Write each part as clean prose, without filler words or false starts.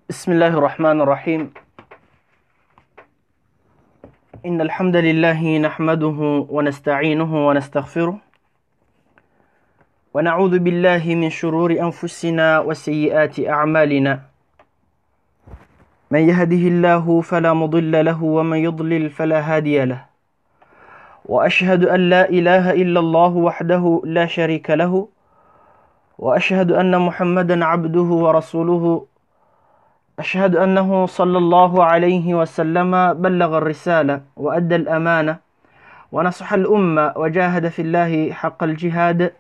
بسم الله الرحمن الرحيم. إن الحمد لله نحمده ونستعينه ونستغفره ونعوذ بالله من شرور أنفسنا وسيئات أعمالنا. من يهده الله فلا مضل له ومن يضلل فلا هادي له. وأشهد أن لا إله إلا الله وحده لا شريك له، وأشهد أن محمدا عبده ورسوله. أشهد أنه صلى الله عليه وسلم بلغ الرسالة وأدى الأمانة ونصح الأمة وجاهد في الله حق الجهاد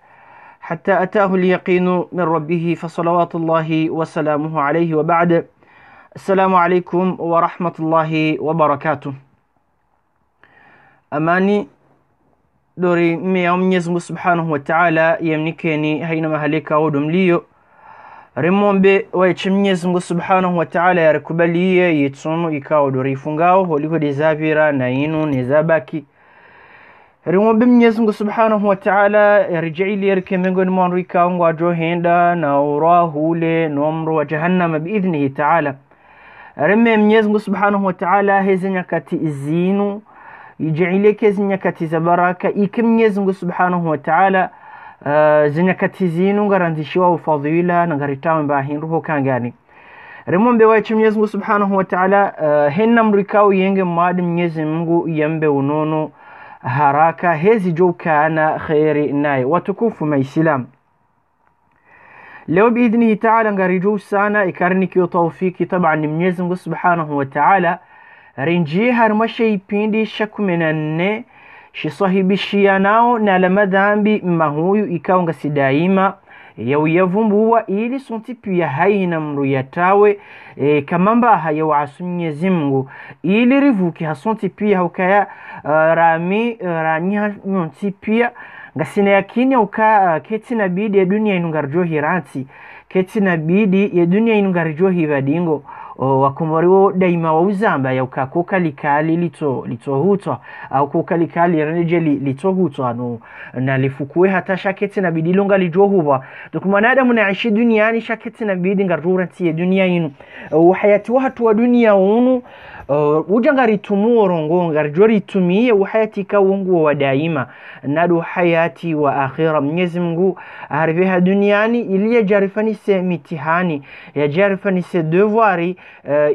حتى أتاه اليقين من ربه، فصلوات الله وسلامه عليه. وبعد، السلام عليكم ورحمة الله وبركاته. أماني دوري ميوم يزمو سبحانه وتعالى يمنكني هينما هليك ودم ليو Remombe waichi Mwenyezi Mungu Subhanahu wa Ta'ala yarikubalie yitsumu ikawa dori fungao holiko dezavira na inu nezabaki. Remombe Mwenyezi Mungu Subhanahu wa Ta'ala yarjaili yarkemengo ni mwanru ikawa ngwa johenda na urahule nomru wa jahannama biidhnihi Ta'ala. Remme Mwenyezi Mungu Subhanahu wa Ta'ala hezi nyakati izinu yjaili kezi nyakati za baraka iki Mwenyezi Mungu Subhanahu wa Ta'ala zinyakati zinu ngaranzishiwa ufadhila na ngaritawe mbahindu hokangani. Remombe waichi Mwenyezi Mungu Subhanahu wa Ta'ala henna mrikao yenge mwadi Mwenyezi Mungu yembe unono haraka hezi jokana khairi nae watukufu maisilam. Leo biidhnihi Ta'ala ngarijuu sana ikarnikiyo tawfiki taban Mwenyezi Mungu Subhanahu wa Ta'ala rinjie harmashe ipindi shakumenane shisahibishia nao na la madhambi mahuyu ikawa ngasi daima ya uyavumbuwa ili sontipu ya haina mru yatawe kamamba haya waasu Mwenyezi Mungu ili rivuki hasontipu ya hukaya rami ranya nyontipu ya ngasina yakini uka keti na bidi ya dunia inungarjohi ranti keti na bidi ya dunia inungarjohi vadingo wakumariwo daima wa uzamba ya ukakoka likali lito hutwa au koka likali reneje lito hutwa no na lifukue hata shaketi na bidi longa lijohuwa dukumanada munaishi duniani shaketi na bidi ngaruranti ya dunia inu uhayati wahatu wa dunia unu ujangari tumu orongo ngarjori tumie uhayati ka wongu wa daima nadu hayati wa akhira. Mwenyezi Mungu hariveha duniani ili ya jarifanise mitihani ya jarifanise devoiri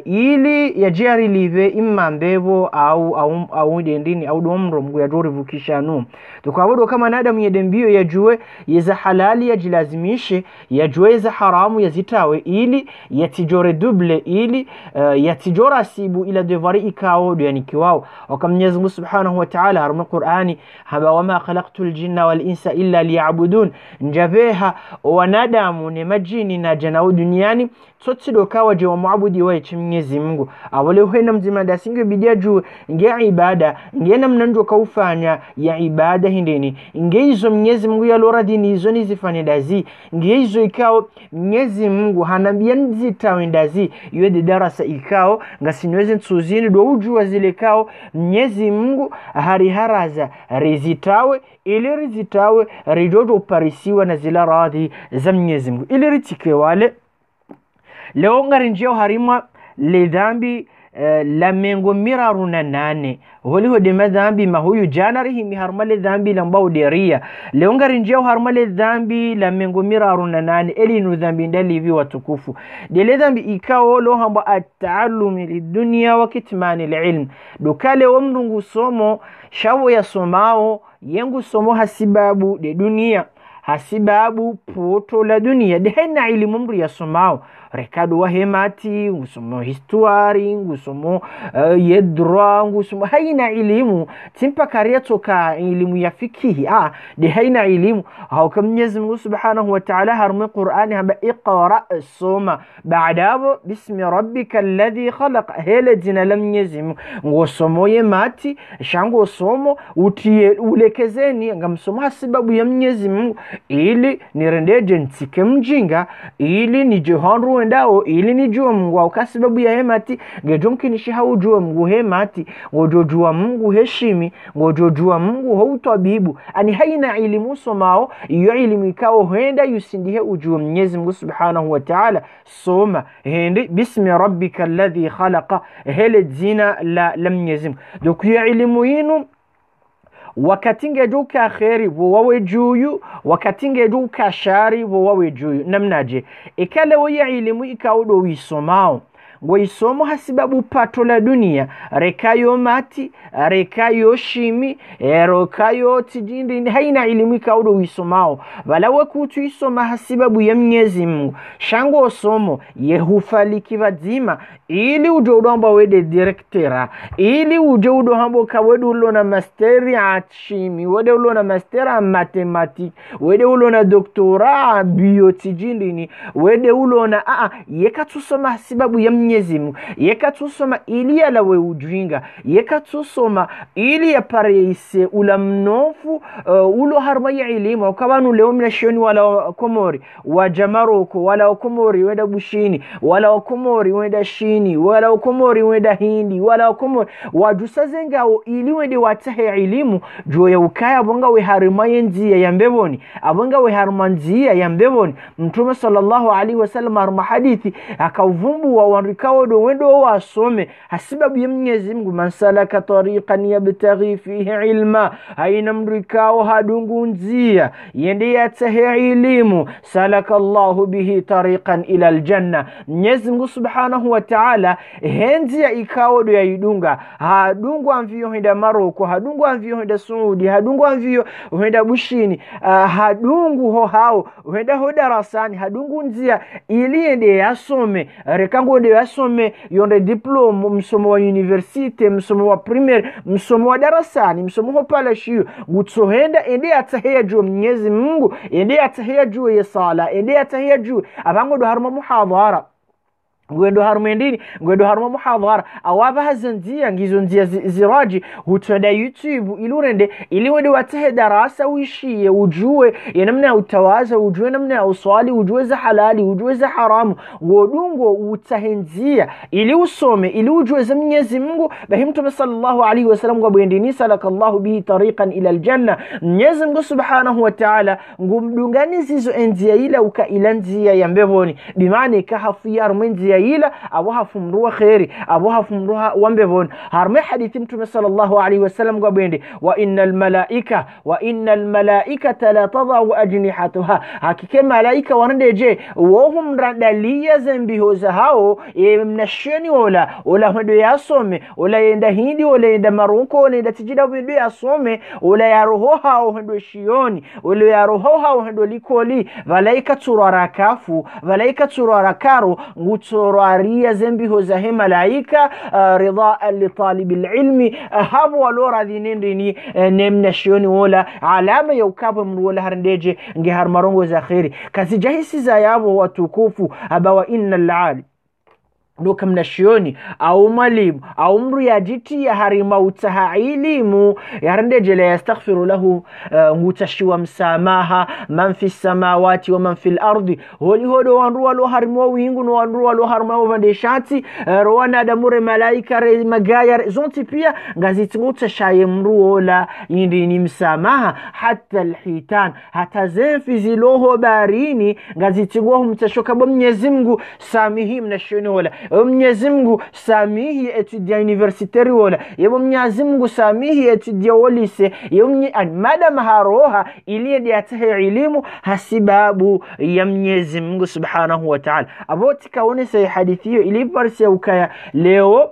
ili ya jari live imma mbevo au dendini au domro Mungu ya jori vukishanu. Tukawabudu kama nadamu ya dembio ya juwe yeza halali ya jilazimishe ya juwe yeza haramu ya zitawe ili ya tijore duble ili ya tijora sibu ila devoiri ikao yani kiwao. Waka Mwenyezi Mungu Subhanahu wa Ta'ala haruma Qur'ani haba wama khalaqtul jinna wal insa illa liya'budun njabeha wanadamu ni majini na janao duniani sotsido kawa je wa muabudi wa Mwenyezi Mungu awale huena mzima da singe bidia juu nge ibada nge namnanjo kaufanya ya ibada hindeni nge hizo Mwenyezi Mungu ya lora dini hizo nizifanye dazi nge hizo ikao Mwenyezi Mungu hanambia nzitawe ndazi yuede darasa ikao ngasinweze nsuzini do ujua zile kao Mwenyezi Mungu hariharaza rizitawe ili rizitawe rijojo parisiwa na zila radhi za Mwenyezi Mungu ili ritike wale. Leo ngarinjeo harima le dhambi la mengo miraruna nane holiho de madhambi mahuyu janarihi miharma le dhambi la mbao deria. Leo ngarinjeo harima le dhambi la mengo miraruna nane eli nu dhambi ndali hivi watukufu de le dhambi ikao lo hamba at-ta'allumi lidunya wa kitmani al-ilm dukale wa mrungu somo shawo ya somao yengu somo hasibabu de dunia hasibabu poto la dunia de hena ilimu mru ya somao rekado wa hemati ngusomo histuari ngusomo yedra ngusomo haina ilimu timpa karia toka ilimu ya fikihi de haina ilimu hauka Mwenyezi Mungu Subhanahu wa Ta'ala harumi Qur'ani haba iqra soma baadabo bismi rabbika alladhi khalaq hele jina la Mwenyezi Mungu ngusomo yemati shango somo utie ulekezeni ngamsomo hasibabu ya Mwenyezi Mungu ili nirendeje ntike mjinga ili ni jehanru wendao ili nijua Mungu au kasibabu ya hemati ngejomkinishi haujua Mungu hemati ngojojua Mungu heshimi ngojojua Mungu hautabibu ani haina elimu somao iyo elimu ikao huenda yusindihe ujua Mwenyezi Mungu Subhanahu wa Ta'ala soma hindi bismi rabbika alladhi khalaqa hele jina la Mwenyezi Mungu donc iyo elimu yinu wakati ngeduka khairi wawe juyu wakati ngeduka shari wawe juyu namnaje ikale waya elimu ikaudo wisomao Goisomo hasibabu pato la dunia rekayo mati rekayo shimi rekayo tijindi haina elimu ikaudo wisomao walawe kutu isoma hasibabu ya Mwenyezi Mungu shango somo yehufaliki vazima ili ujodo amba wede directora ili ujodo hambo kawedu ulona masteri shimi wede ulona mastera matematik wede ulona doktora biotijindi wede ulona yekatusoma hasibabu ya Mwenyezi Mungu yekatusoma ili alawe ujinga yekatusoma ili yapareise ula mnofu ulo harma ya elimu ukabanu leo mnashoni wala komori wajamaroko wala komori wenda bushini wala komori wenda shini wala komori wenda hindi wala komori wajusazengao ili wende watahe elimu joya ukaya abonga we harma yenziya yambeboni abonga we harma nziya yambeboni Mtume sallallahu alaihi wasallam harma hadithi akavumbu wa kawodo wendo wasome hasibabu ya Mwenyezi Mungu man salaka tariqan yabtaghi fihi ilma haina mrikao hadungu nzia yende yatahe elimu salaka Allahu bihi tariqan ila aljanna Mwenyezi Mungu Subhanahu wa Ta'ala henzi ikawodo ya idunga hadungu amvio henda Maroko hadungu amvio henda Saudi hadungu amvio henda bushini hadungu ho hao henda hodarasani hadungu nzia ili yende yasome rekango de asome yonde diploma msomo wa university msomo wa primaire msomo wa darasani msomo wa palashiyo gutsohenda ende atahia juu Mwenyezi Mungu ende atahia juu ya sala ende atahia juu abango do harma muhadhara ngwendo harumendini ngwendo haruma muhadhara awaba hazandia ngizo ndia ziraji hutwenda YouTube ilurende iliwede watahe darasa uishie ujue ya namna utawaza ujue namna uswali ujue za halali ujue za haramu wodungo utahendia ili usome ili ujue za Mwenyezi Mungu bahimtu sallallahu alaihi wasallam ngabwendini salakallahu bihi tariqan ila aljanna Mwenyezi Mungu Subhanahu wa Ta'ala ngumdungani zizo endia ila uka ila ndia ya mbevoni bimaana kahafia rumendia ila abuha fumruwa khairi abuha fumruwa wambevon harme hadithi Mtume sallallahu alaihi wasallam gabende wa innal malaikata la tadau ajnihataha hakika malaika wandeje wohum radaliya zambiho zahao mnasheni wala hendo yasome wala yenda hindi wala yenda Maroko wala yenda tijida hendo yasome wala yarohoha hendo shioni wala yarohoha hendo likoli malaika turarakafu malaika turarakaro ngutsoroaria zambiho zahe malaika ridhaa li talibil ilmi habu walora dhinendini nemnashoni wala alama ya ukabu mruwala harendeje nge harmarongo za khairi kazi jahisi za yabo watukufu abawa innal ali doka mnashioni au malimu au mru ya jiti ya harima utaha ilimu ya rendeje la yastaghfiru lahu ngutashiwa msamaha man fi samawati wa man fil ardi holi hodo wanruwa lo harima wingu no wanruwa lo harima wandeshati rwana damure malaika re magaya zonti pia ngaziti ngutashaye mru la yindi ni msamaha hata alhitan hata zefi ziloho barini ngaziti ngo mtashoka bo Mwenyezi Mungu samihi mnashioni wala Mwenyezi Mungu samihi etudia universitari wala yebo Mwenyezi Mungu samihi etudia wolise yebo madam haroha ili ndiatahe elimu hasibabu ya Mwenyezi Mungu Subhanahu wa Ta'ala aboti kaone say hadithi hiyo ili parsi ukaya leo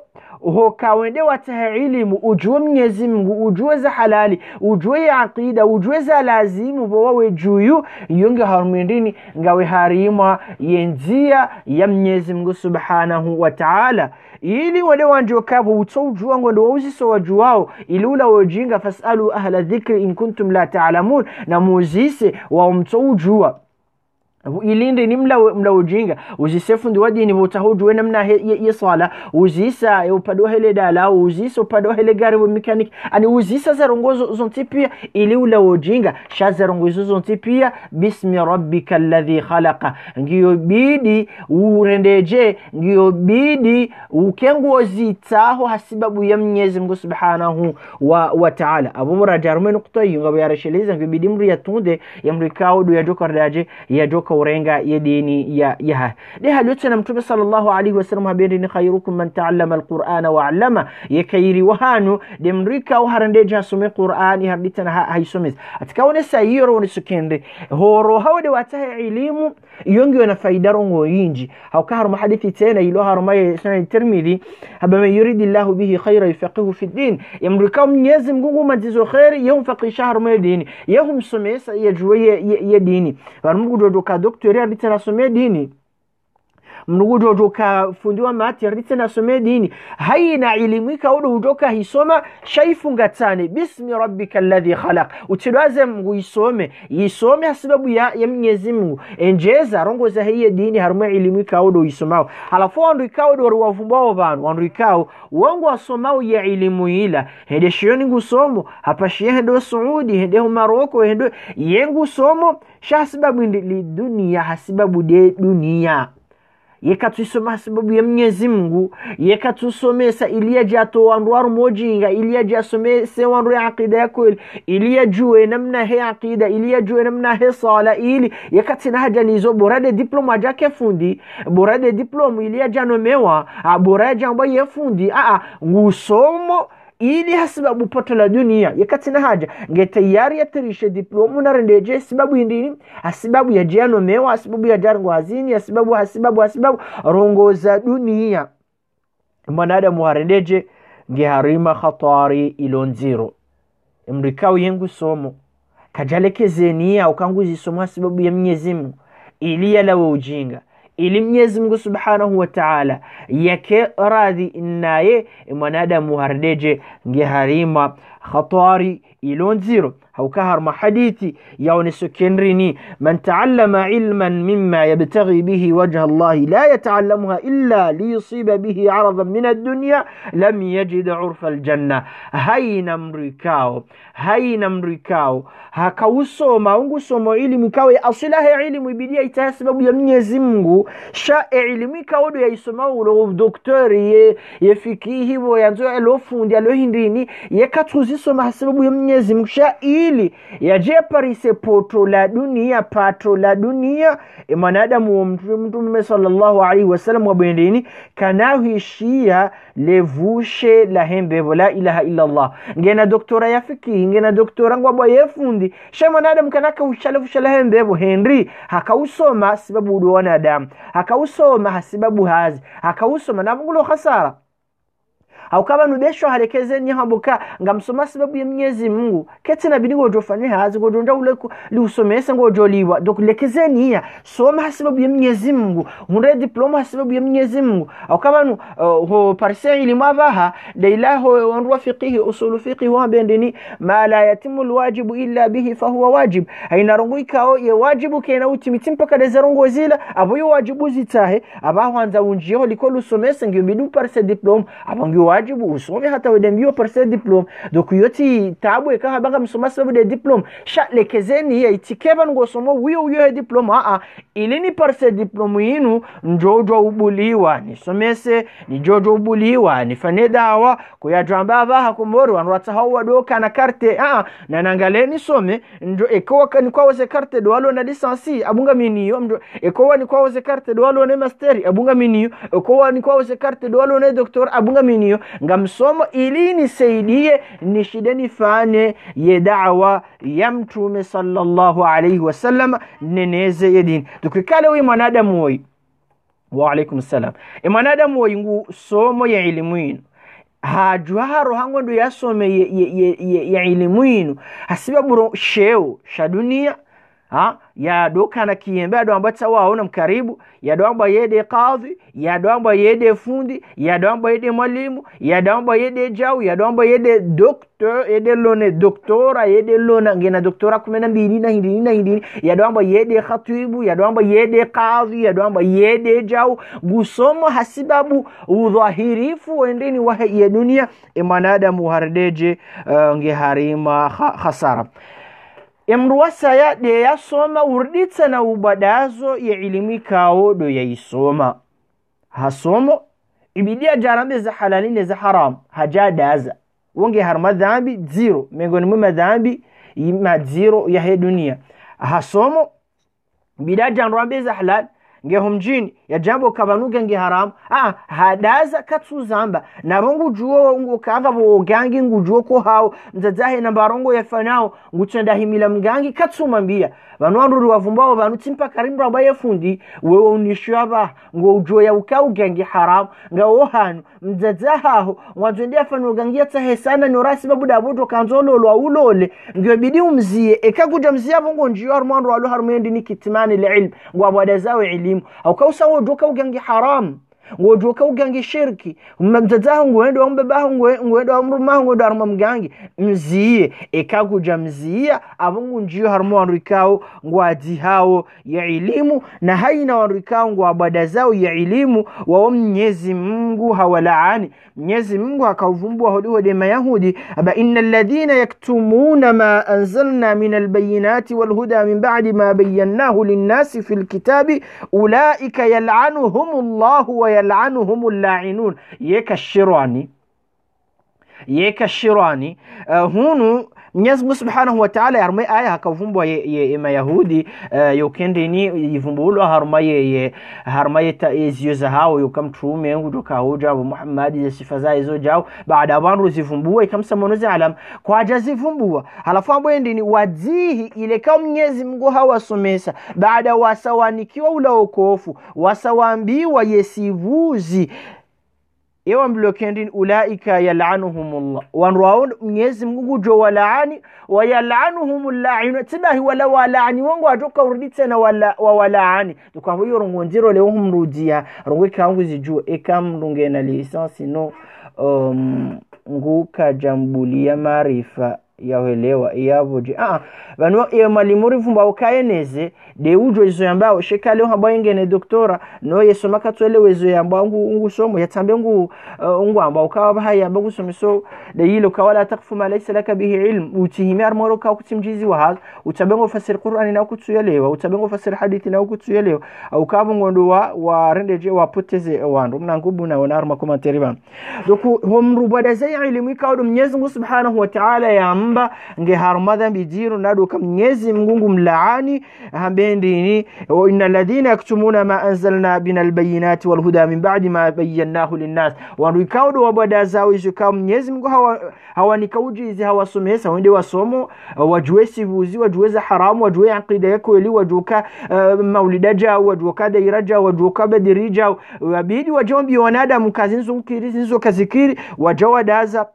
kawende watahe elimu ujue Mwenyezi Mungu ujue za halali ujue aqida ujue za lazimu wawe juyu yunge harumendini ngawe harima yenzia ya Mwenyezi Mungu Subhanahu wa Ta'ala ili wale wanjokabu utojua ngondo wauziso wajuao ili ula wajinga fasalu ahla dhikri in kuntum la ta'lamun na muzise wa mtojua ilinde ni mla ujinga uzisefu ndi wadini butahujuwe namna ya sala uzisa upado hele dala uzisa upado hele gari wa mechanic ani uzisa zarongozo zontipia ili ula ujinga shazarongozo zontipia bismi rabbika alladhi khalaqa ngiyo bidi urendeje ngiyo bidi ukengo zitaho hasibabu ya Mwenyezi Mungu Subhanahu wa Ta'ala. Abu Muraja rume nukta hiyo ngabo yarasheleza ngiyo bidi mri yatunde ya mri kaudu ya joka radaje ya joka urenga ya dini ya de haliyote na Mtume sallallahu alaihi wasallam habiri ni khairukum man ta'allama alqur'ana wa 'allama yakairi wahanu de mrika au harandeje asome Qur'ani harditana haisomes atikaone sayiro ni sukende horo hawde watahe elimu yongi na faida rongo yinji haukaharu mahadithi tena ilo harumaye sana Tirmidhi habama yuridillahu bihi khayra yufaqihu fi din yamrika Mwenyezi Mungu manzizo khairi yumfaqisha harumaye dini yahum somesa yajue ya dini barmungu dodoka doktori harditana some dini mnugujo ujoka fundiwa mati yarite na some dini haina ilimika udo ujoka hisoma shaifunga tane bismi rabbika alladhi khalaq utilaze Mungu yisome sababu ya Mwenyezi Mungu enjeza rongo za hiye dini haruma ilimika udo yisomao halafu andu ikao do wavumbao banu andu ikao wangu wasomao ya ilimu ila hede shioni ngusomo hapa shihe do Saudi hede Maroko hede yengu somo sababu li dunia hasibabu de dunia yekatusoma sababu ya Mwenyezi Mungu yekatusomesa iliya jato wandu mojinga iliya jasomese wandu ya aqida yako iliya jue namna he aqida iliya jue namna he sala ili yekatina haja nizo borade diploma jake fundi borade diploma iliya janomewa borade jambo yefundi ngusomo ili hasibabu poto la dunia yakatina haja ngetayari yatirishe diploma na rendeje sababu indini hasibabu ya jiano mewa hasibabu ya jarango hazini hasibabu rongo za dunia mwanadamu harendeje ngeharima khatari ilonziro mrikao yengu somo kajalekeze nia ukanguzi somo hasibabu ya Mwenyezi Mungu ili ya lawa ujinga ili Mwenyezi Mungu Subhanahu wa Ta'ala yake radhi naye mwanadamu hardeje ngeharima khatari ilonziro haukahar mahadithi yaonesho kenrini man ta'allama ilman mimma yabtaghi bihi wajha Allah la yata'allamuha illa liyusiba bihi 'aradan min ad-dunya lam yajid 'urfa al-janna hayna mrikao hakausoma ungusomo ilmu kawe asilahe ilmu ibidia itasababu ya Mwenyezi Mungu sha ilmu kaodo ya isoma ulo doktori ye fikihi bo yanzo elofundi alohindini yekatuzisoma sababu ya Mwenyezi Mungu sha ili yajeparise patro la dunia mwanadamu wa Mtume sallallahu alaihi wasallam wabendeni kanahuishia levushe la hembe la ilaha illa Allah ngena doktora ya fikihi ngena doktora ngwabo yefundi sha mwanadamu kanaka ushalevushe la hembe Henry hakausoma sababu udo wanadamu hakausoma hasibabu hazi hakausoma na mungulo khasara au kama nudesho halekezeni hambuka ngamsoma sababu ya Mwenyezi Mungu ketina bidi gojofanye hazi gojonda ule liusomesa ngojoliwa dokulekezeni ya soma sababu ya Mwenyezi Mungu hunde diploma sababu ya Mwenyezi Mungu au kama ho parse ilmu abaha dailaho wanru fiqhi usul fiqhi wa bendini ma la yatimu alwajibu illa bihi fa huwa wajib haina rongoika ye wajibu kena utimitimpa kada zarongo zila abo wajibu zitahe abaho anza unjio likolu somesa ngimbidu parse diploma abangi wajibu usome hata wedembio parse diploma donc yoti tabu eka habanga msoma sababu de diploma sha lekezeni ya itikeba ngosomo uyo diploma ilini parse diploma yinu njojo ubuliwa nisomese ni jojo ubuliwa nifanye dawa kuyajamba abaha kumoro wanwata hawa doka na karte na nangaleni some njo ekowa ni kwaweze karte dwalo na lisansi abunga miniyo ekowa ni kwaweze karte dwalo na masteri abunga miniyo ekowa ni kwaweze karte dwalo na doktor abunga miniyo ngamsomo ili nisaidie nishideni fane ye da'wa ya Mtume sallallahu alayhi wasallam neneze yedini tukikale we mwanadamu woi wa alaykum salam mwanadamu woi ngu somo ya elimu yinu hajuharo hangondo yasome ya elimu yinu hasibabu sheo sha dunia ya doka na kiembe ado ambata waona mkaribu ya doamba yede kadhi ya doamba yede fundi ya doamba yede mwalimu ya doamba yede jau ya doamba yede doctor yede lone doktora yede lona ngena doktora kumena mbili na hindi ya doamba yede khatibu ya doamba yede kadhi ya doamba yede jau gusomo hasibabu udhahirifu wendeni wa ya dunia emanadamu hardeje nge harima khasara emruwasa ya de ya soma urditsa na ubadazo ya ilimi kao do ya isoma hasomo ibidia jarambe za halalini za haram hajadaza wonge harma dhambi zero miongoni mwa dhambi ima zero ya hii dunia hasomo bidia jarambe za halal nge humjini ya jambo kabanuga nge haram hadaza katsu zamba na bongo juo ngo kanga bo gangi ngujuo ko hao mzazahe na barongo ya fanao ngutsenda himila mgangi katsu mambia banwandu wavumbao banutimpa karimba baye fundi wewe unishaba ngo ujo ya ukau gangi haram nga ohanu mzazaha mwatwendia fano gangi tsahe sana ni rasi babuda boto kanzolo lwa ulole nge bidi umzie ekakuja mzia bongo njio armando walo harmendi ni kitimani ilm ngo abadazawe elimu au kausa wodoka ugangi haram ngojoka ugangi shirki mzazaha ngoendo ambebaho ngoendo amrumaho ngoendo arma mgangi mzie ekakuja mzia abungu njio harmo anrikao ngwaji hao ya elimu na haina wanrikao ngwabada zao ya elimu wa Mwenyezi Mungu hawalaani Mwenyezi Mungu akavumbua hodi mayahudi aba innal ladhina yaktumuna ma anzalna min albayinati walhuda min ba'di ma bayyanahu lin-nasi fil kitabi ulaika yal'anuhumullahu wa yal'anuhumul la'inun yekashirani hunu Mwenyezi Mungu Subhanahu wa Ta'ala yarmai aya hakavumbwa ye mayahudi yokendeni yivumbulo harmaye ta eziyoza hao yokamtume ngudoka hoja wa Muhammad ya sifa za hizo jao baada bandu zivumbua ikamsamonozi alam kwa jazivumbua halafu ambwendeni wadzihi ile kama Mwenyezi Mungu hawasomesa baada wasawanikiwa ula ukofu wasawaambiwa yesivuzi ewa mblokendin ulaika yal'anuhumullah wanraun Mwenyezi Mungu jo walaani wa yal'anuhumul la'in tibahi wala walaani wangu atoka uruditse na walaani tukavuyo rongonjiro leo humrudia rongwe kangu zijue ekamrunge na lisansi no nguka jambulia maarifa yawelewa yavoje bano malimuri vumba ukaeneze de ujo izo yambao shekale hamba ingene doktora no yesoma katwelewezo yamba ngu somo yatambe ngu amba ukawa haya mbangu somiso de yilo kawala takfu ma laysa laka bihi ilm utihimi armoro ka kutimjizi wa hal utabengo fasir qur'ani na kutuyelewa utabengo fasir hadithi na kutuyelewa au kabo ngondo wa rendeje wa poteze wandu mnangubu na onarma komanteri ban doku homru badaza ilmu kawdo Mwenyezi Mungu Subhanahu wa Ta'ala yamba nge harmadha bijiru nado kam Mwenyezi Mungu mlaani hambendini wa innal ladhina yaktumuna ma anzalna binal bayinati wal huda min ba'di ma bayyanahu linnas wa rikaudo wabadaza hizo kam Mwenyezi Mungu hawanikauji hizi hawasomesa wende wasomo wajue sivuzi wajue za haramu wajue aqida yako ili wajuka maulidaja wajuka dairaja wajuka badirija wabidi wajombi wanadamu kazinzo kazikiri wajawadaza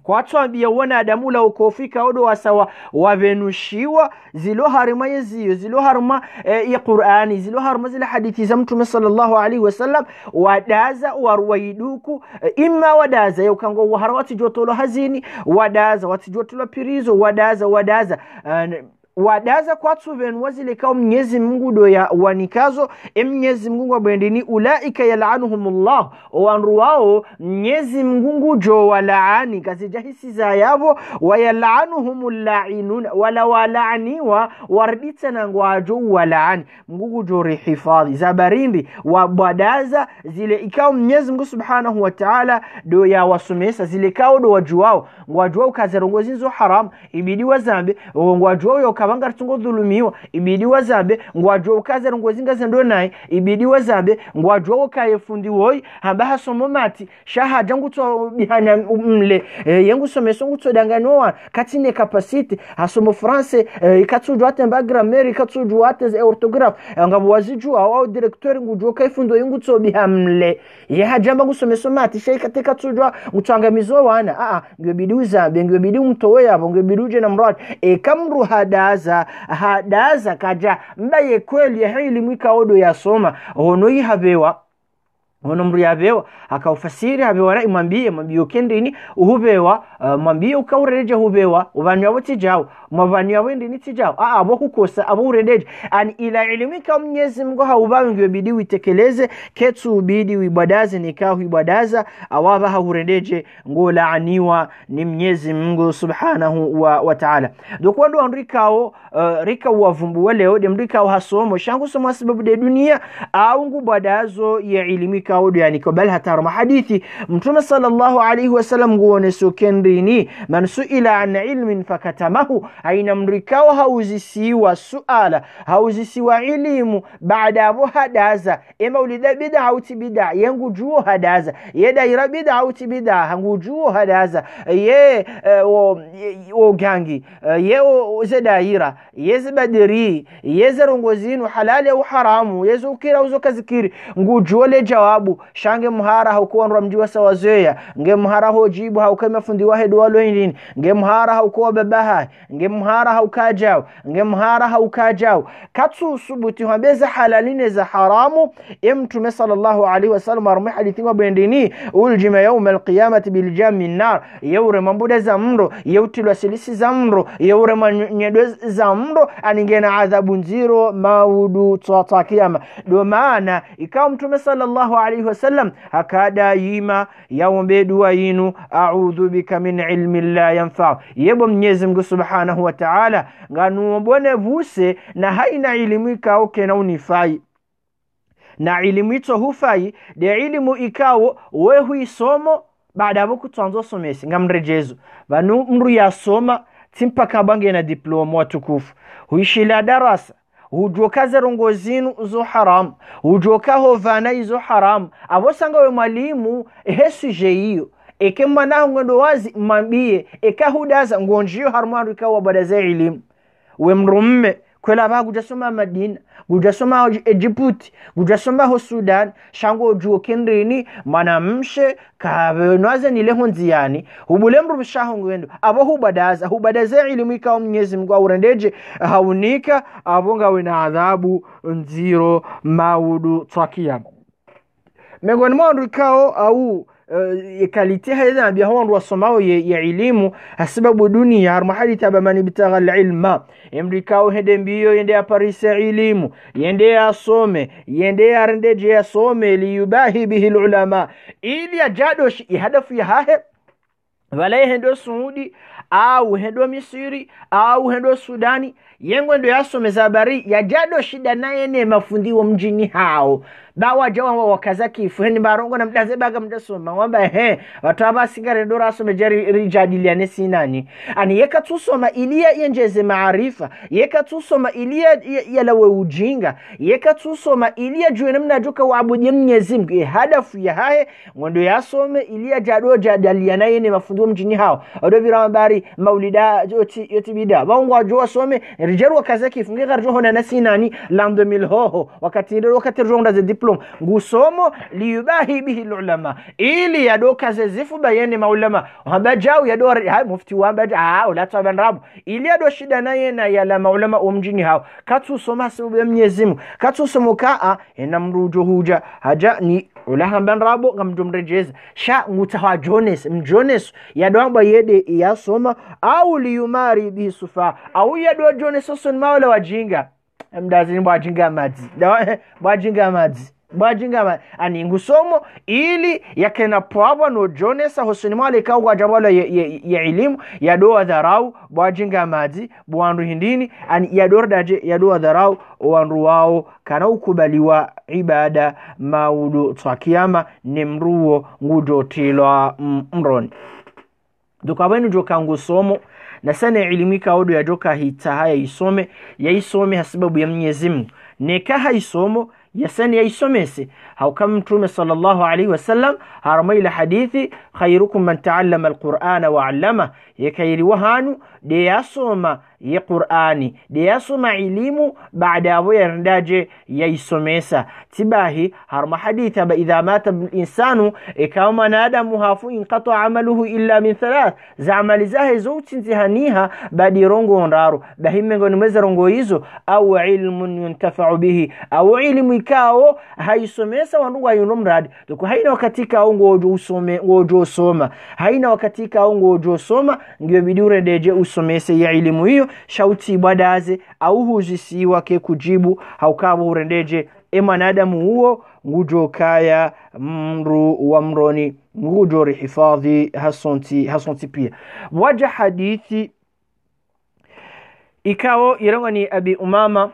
kwa tuambia wanadamu la ukofika odo wasawa wavenushiwa zilo harima yeziyo zilo harima ya Qur'ani zilo harima zile hadithi za Mtume sallallahu alaihi wasallam wadaza warwaiduku imma wadaza yokango waharawati jotolo hazini wadaza watijotolo pirizo wadaza kwa tuven wazile kao Mwenyezi Mungu do ya wanikazo Mwenyezi Mungu abendini ulaika yal'anuhumullah wanruwao Mwenyezi Mungu jo walaani kazijahisi za yabo wa yal'anuhumul la'inun wala wala'niwa wardita na ngwajo walaani Mungu jo rihifadhi zabarindi wabadaza zile ikao Mwenyezi Mungu Subhanahu wa Ta'ala do ya wasomesa zile kao do wajuao ngwajo kazerongozi zo haram ibidi wazambe ngwajo kabanga tungo dhulumiwa ibidi wazabe ngwajo ukaze ngozinga zendo naye ibidi wazabe ngwajo kayefundi woyi hamba hasomo mati shahaja ngutso bihanya mle yengu someso ngutso danganwa katine capacity hasomo france ikatsujo atemba grammaire ikatsujo ateze orthographe ngabo waziju au directeur ngujo kaifundo yengutso bihamle yahajamba ngusomeso mati sheikate katsujo ngutangamizo wana ngibidi uzabe ngibidi umtowe yabo ngibidi uje na mrad kamru hada hadaza kaja mbaye kweli ya elimu ikaodo ya soma ono yihabewa ono mru yabewa akaufasiri habewa na imambie ukendini uhubewa mwambie ukaureje hubewa ubanyu abo tijao mwabanyu abo ndini tijao abo kukosa abo uredeje ani ila ilimika Mwenyezi Mungu haubawe ngiyo bidi witekeleze ketu bidi wibadaze nikahu ibadaza awaba hauredeje ngo laaniwa ni Mwenyezi Mungu subhanahu wa ta'ala dokwando andrikao rika wavumbu leo demrikao hasomo shangu somo sababu de dunia au ngubadazo ya ilimika audio yani kabla hata hadithi mtume sallallahu alayhi wasallam nguone sokendini man suila an ilmin fakatamahu aina mrikao hauzisiwa suala hauzisiwa elimu baada abo hadaza ema ulida bid'a au tibida yangu juo hadaza yeda ira bid'a au tibida hangu juo hadaza ye o gangi ye o zedaira ye zibadiri ye zerongozinu halali au haramu ye zukira au zokazikiri ngujuo le jawabu shange muhara haukuwa mjiwa sawazoea nge muhara hojibu haukama fundiwa hedu waloindini nge muhara haukuwa babaha nge muhara haukajao nge muhara haukajao katsu subuti hambeza halaline za haramu mtume sallallahu alaihi wasallam arumi hadithi wa bendini uljima yawm alqiyamati biljam min nar yawre mambuda za mro yautilwa silisi za mro yawre manyedo za mro aningena adhabu nziro maudu tatakiyama do maana ikawa mtume sallallahu alaihi wasallam hakada yima yaombe dua yinu a'udhu bika min ilmi la yanfa yebo Mwenyezi Mungu subhanahu wa ta'ala nganuombone vuse na haina elimu ikao kena unifai na elimu ito hufai de elimu ikao wehu isomo baada ya kutanzo somesi ngamrejezo banu mru ya soma timpaka bange na diploma watukufu huishila darasa hujokaza rongozinu uzo haram hujoka hovana izo haram abosanga we mwalimu hesuje hiyo ekemana ngondo wazi mambie ekahudaza ngonjiyo harmaru ikawa badaza elimu we mrumme kwela ba gujasoma Madina gujasoma Egypt gujasoma ho Sudan shango juo kendrini manamshe kabenwaze nile honziani hubule mru bishaho ngwendo abo hubadaza elimu ikawa Mwenyezi Mungu aurendeje haunika abonga wena adhabu nziro maudu takiyama mengoni mwa ndikao au kalite haida bia hao wasomao ya elimu sababu dunia har mahali tabamani bitagha alilma emrikao hedembio yende aparisa elimu yende asome yende arendeje asome liyubahi bihi ulama ili ajadosh ihadafu ya hahe wala hendo Saudi au hendo Misri au hendo Sudani yengo ndo yasomeza habari ya jado shida naye ne mafundiwa mjini hao bawa jawa wakazaki ifeni barongo na mdazebaga mdasoma wamba wataba sigare ndo rasome jari rijadiliane sinani ani yeka tusoma ilia yenjeze maarifa yeka tusoma ilia yalawe ujinga yeka tusoma ilia juwe mna joka waabudia Mwenyezi Mungu hadafu ya hae ngondo yasome ilia jado jadiliana yene mafundiwa mjini hao odo virambari maulida yoti bida baongo ajua some rijaru wakazaki ifungira roho na nasinani l'an 2000 hoho wakati ronda za diploma ngusomo liyubahi bihi ulama ili yadoka zezifu bayeni maulama hamba jao yado hai mufti wamba la tabanrabu ili yado shida naye na yala maulama umjini hao katu soma sababu ya Mwenyezi Mungu katu somoka ina mrujo huja haja ni ulaha banrabo ngamjumrejeza sha ngutawa Jones yadwamba yede yasoma au liyumari bihi sufa au yado Jones son mawala wajinga mdazini bwajinga ani ngusomo ili yakena pwabwa no Jones hosoni mawala ikawa jabala ya elimu yadoa dharau bwajinga maji bwandu hindini ani yadordaje yadoa dharau wandu wao kana ukubaliwa ibada maudu twakiyama ni mruo ngujotilwa mroni dukabenu joka ngusomo na sana ilimika odo ya joka hita haya isome ya isome sababu ya Mwenyezi Mungu neka haisomo yasani yaisomese haukam mtume sallallahu alaihi wasallam haramaila hadithi khairukum man ta'allama alqur'ana wa 'allama yakairi wahanu de yasoma ya qur'ani de yasoma elimu baada ya yardaje yaisomesa tibahi harma haditha ba idha mata insanu ikama nadamu hafu inqata amaluhu illa min thalath zamali zahe zoti ntihaniha badi rongo onraro bahimengo nimeza rongo hizo au ilmun yuntafa'u bihi au ilmu ikao haisomesa wanduwa yunomradi doko haina wakatika au ngojo usome ngojo soma haina wakatika au ngojo soma ngiyo bidure deje usomese ya elimu hiyo shauti badaze au huzisi wake kujibu haukabo urendeje emanadamu huo ngujo kaya mru wa mroni ngujo rihifadhi hasonti pia waja hadithi ikao irangani abi umama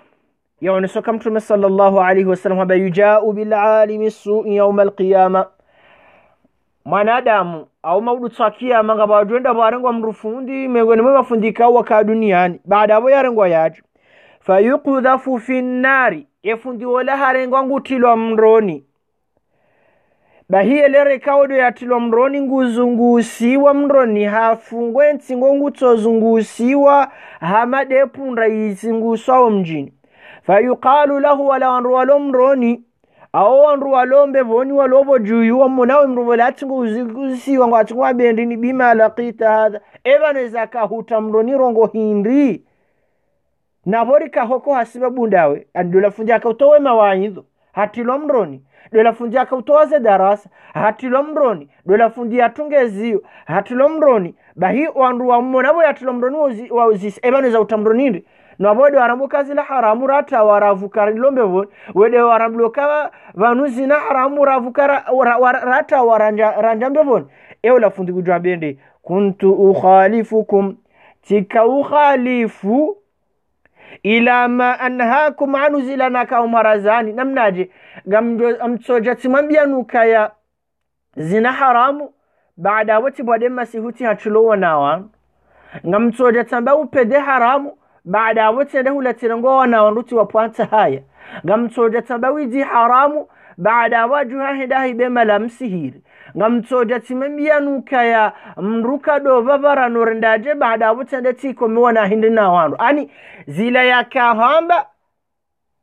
yaonesoka mtume sallallahu alaihi wasallam haba yujau bil alimi su'i yawm al qiyama manadamu au maudu tsakia manga bajwenda barengwa mrufundi mengoni mafundika waka duniani baada abo yarengwa yaje fayuqdhafu fi nnari efundi wala harengwa ngutilwa mroni bahiye lere kawodo yatilwa mroni nguzungusiwa mroni hafungwe ntingo ngutozungusiwa hamade punda yizunguswa mjini fayuqalu lahu wala wanruwalo mroni awo wanruwalo mbevoni walobo juyu wamunawe mruvolati nguziwa ngwatungwa bendini bima laqita hadha evaneza kahuta mroni rongo hindi naborika hoko hasiba bundawe andola funja kautowe mawaidho hatilo mroni dola funja kautoze darasa hatilo mroni dola funja tungezio hatilo mroni bahi wanruwa mmonabo yatilo mroni wazisi evaneza utamronindi nabode warambuka zila haramu rata waravukara lombe voni wede warambloka vanuzi na haramu ravukara rata waranjambe voni la fundi kujwa bende kuntu ukhalifukum tika ukhalifu ila ma anhaakum anu zila naka umarazani namnaje amtsoja timambia nukaya zina haramu baada wati bwade masihuti hatulowa nawa ngamtsoja tamba upede haramu baada wote ndio hulatirangoa na wanduti wa pwanta haya ngamtsoja tabawiji haramu baada wajuha hidahi bema la msihiri ngamtsoja timambia nukaya mruka do vavara norendaje baada wote ndeti komeona hindina wandu ani zila yakahamba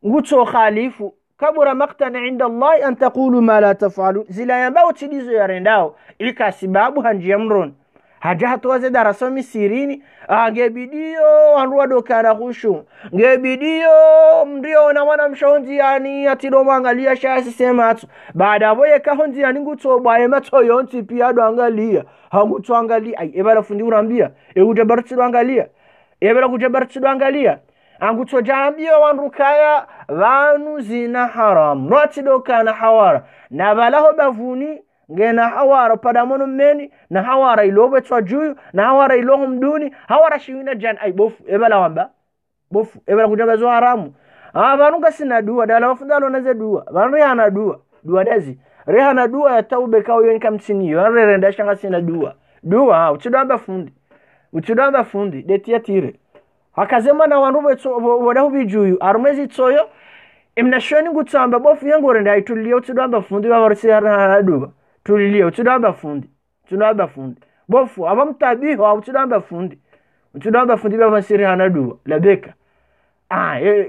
nguto khalifu kabura maqtan inda Allah an taqulu ma la taf'alu zila yambao tidizo yarendao ilika sababu hanjia mron haja hatuwaze darasa misirini ngebidio wanruwa dokana khushu ngebidio mdio na wana mshonzi yani atilo mwangalia shasi sema atu baada boye kahonzi yani nguto baye mato yonti pia do angalia hanguto angalia ai ebala fundi urambia utabartsido angalia ebala kujabartsido angalia anguto jambio wanrukaya vanu zina haram ratido kana hawara na balaho bavuni ngena hawara padamono meni na hawara ilobe twajuyu na hawara iloho mduni hawara shiwina jan ay bofu ebala wamba bofu ebala kujabazo haramu vanuga sina dua dala wafundalo naze dua vanri hana dua dazi rehana dua ya taube kao yoni kamtiniyo renda shanga sina dua utudamba fundi detia tire hakazema na wanrube wadahu bijuyu arumezi tsoyo imnashoni ngutamba bofu yango renda ituliyo utudamba fundi wavarisi hana dua tulilie utudamba fundi bofu abamtabiho utudamba fundi baba siri hana dua labeka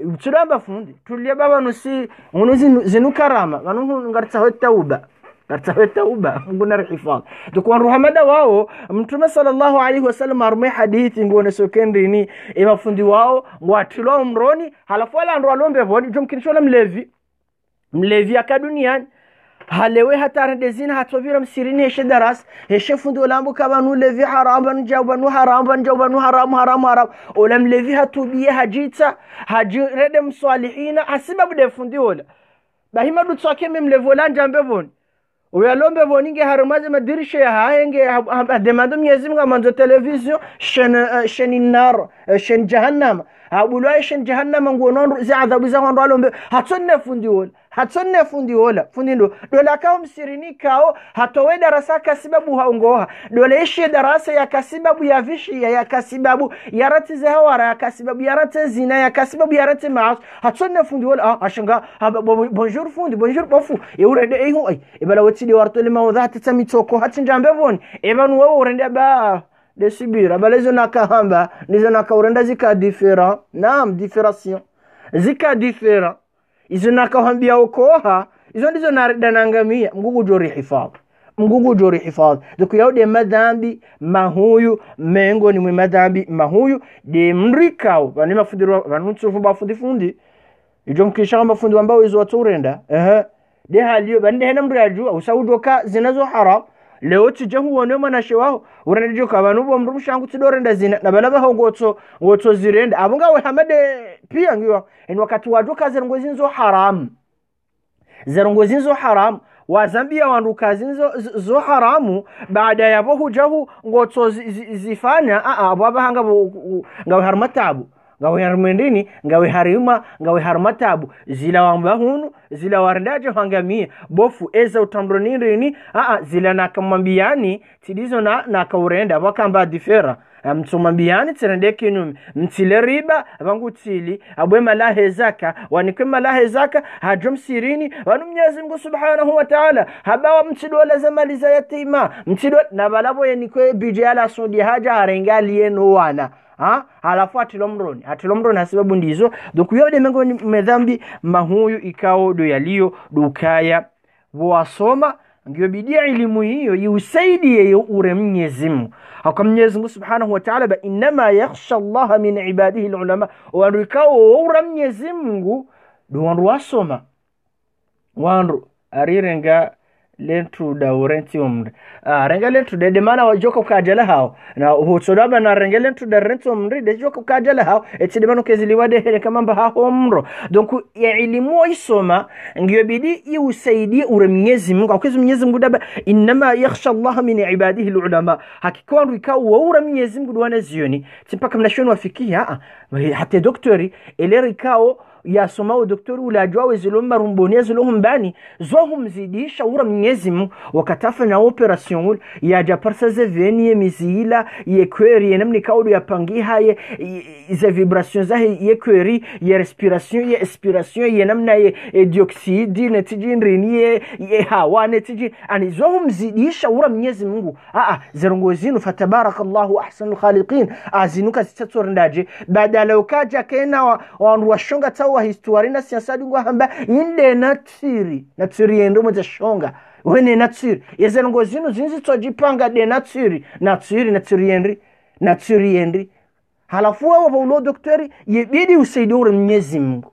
utudamba fundi tulilie baba nusi munuzi zinukarama vanu ngartsaho tauba nguna rihifadh tukwa ruhamada wao mtume sallallahu alaihi wasallam arme hadithi ngone sokendini mafundi wao ngwatilo mroni halafu wala ndo alombe voni jomkinishola mlevi akaduniani halewe hatarende zina hatovira msirini heshe daras heshe fundi olambu kabanu levi haramu njawbanu haramu olam levi hatubiye hajita hajirede msalihina asibabu de fundi ola bahima dutsake memlevi olanja mbevoni uyalombe voni nge harumaze madirisha ya haenge demando Mwenyezi Mungu manzo television shen jahannam abulwa shen jahannam ngono za adhabu za ndo alombe hatonne fundi ola hatsonne fundi hola fundi ndo dola kao msirini kao hatowe darasa kasibabu haongoha dola ishi darasa ya kasibabu ya vishi ya kasibabu ya rati za hawara ya kasibabu ya rati zina ya kasibabu ya rati maas hatsonne fundi hola ashanga bonjour fundi bonjour bofu urende ehu ai ibala wotidi wartole maudha tamitoko hatinjambe boni ebanu wewe urende ba desibira balezo nakahamba nizo nakaurenda zika different naam differentiation zika different izo nakahambia okoha izo ndizo nadanangamia mgugu jori hifadhi doko yaude madhambi mahuyu mengo ni madhambi mahuyu de mrikao bani mafundiro banutsufu bafundi ijo mkisha mafundi ambao izo waturenda de haliyo bande hena mrajua usaudoka zinazo haram leo tijahu wone manashe wao uranadio kabanu bo mrumshangu tidorenda zina na balaba ngotso zirenda abunga we hamade pia ngiwa en wakati waduka zerongozinzo haram wa Zambia wanduka zinzo haramu baada ya bo hujahu ngotso zifanya baba hanga ngawe harmatabu ngawe harmendini ngawe harima ngawe harmatabu zila wambahunu zila warendaje hangamia bofu eza utambronini zila nakamwambiani tidizo na kaurenda wakamba difera mtsomambiani tsirende kinumi mtile riba vangutili abwe malahe zaka wanikwe malahe zaka hajum sirini wanu Mwenyezi Mungu Subhanahu wa Ta'ala habawa mtidola za mali za yatima mtidola na balabo yenikwe bijala sudi haja harengali yenu wana halafu atilomroni sababu ndizo donc yode mengo medhambi mahuyu ikao do yaliyo dukaya wasoma ngiyo bidia elimu hiyo yusaidie ure Mwenyezi Mungu haka Mwenyezi Mungu Subhanahu wa Ta'ala ba inma yakhsha Allah min ibadihi alulama wa rikao ure Mwenyezi Mungu do wandu wasoma wandu arirenga lentu da urenti umri renga lentu de mana wajoka kajala hao na hutodaba na renga lentu da rentu umri de joka kajala hao eti de manu keziliwade hele kama mba hao umro donc ya elimu isoma ngiyo bidi yusaidie ure Mwenyezi Mungu akwezo Mwenyezi Mungu daba inma yakhsha Allah min ibadihi alulama hakika rikao ure Mwenyezi Mungu duana zioni tipaka mnashoni wafikia hata doktori ele rikao ya somao doktori ulajua wezilomba rumbonia zilohum bani zohum zidisha ura Mwenyezi Mungu wakatafanya operation ya japarsa zeveni ye mizila ye kweri ye namni kaudu ya pangiha ye vibration zahe ye kweri ye respiration ye expiration ye namna ye dioxide netijinrini ye hawa netijin ani zohum zidisha ura Mwenyezi Mungu zerongozinu fatabarakallahu ahsanul khaliqin azinuka zitatorendaje badala ukaja kena wanruwashonga wa historia siasa dungwa hamba inde natiri yendo mutashonga wene natiri yezengo zinu zinzi tojipanga de natiri yendi halafu wao paulo doktori yebidi usaidie ure Mwenyezi Mungu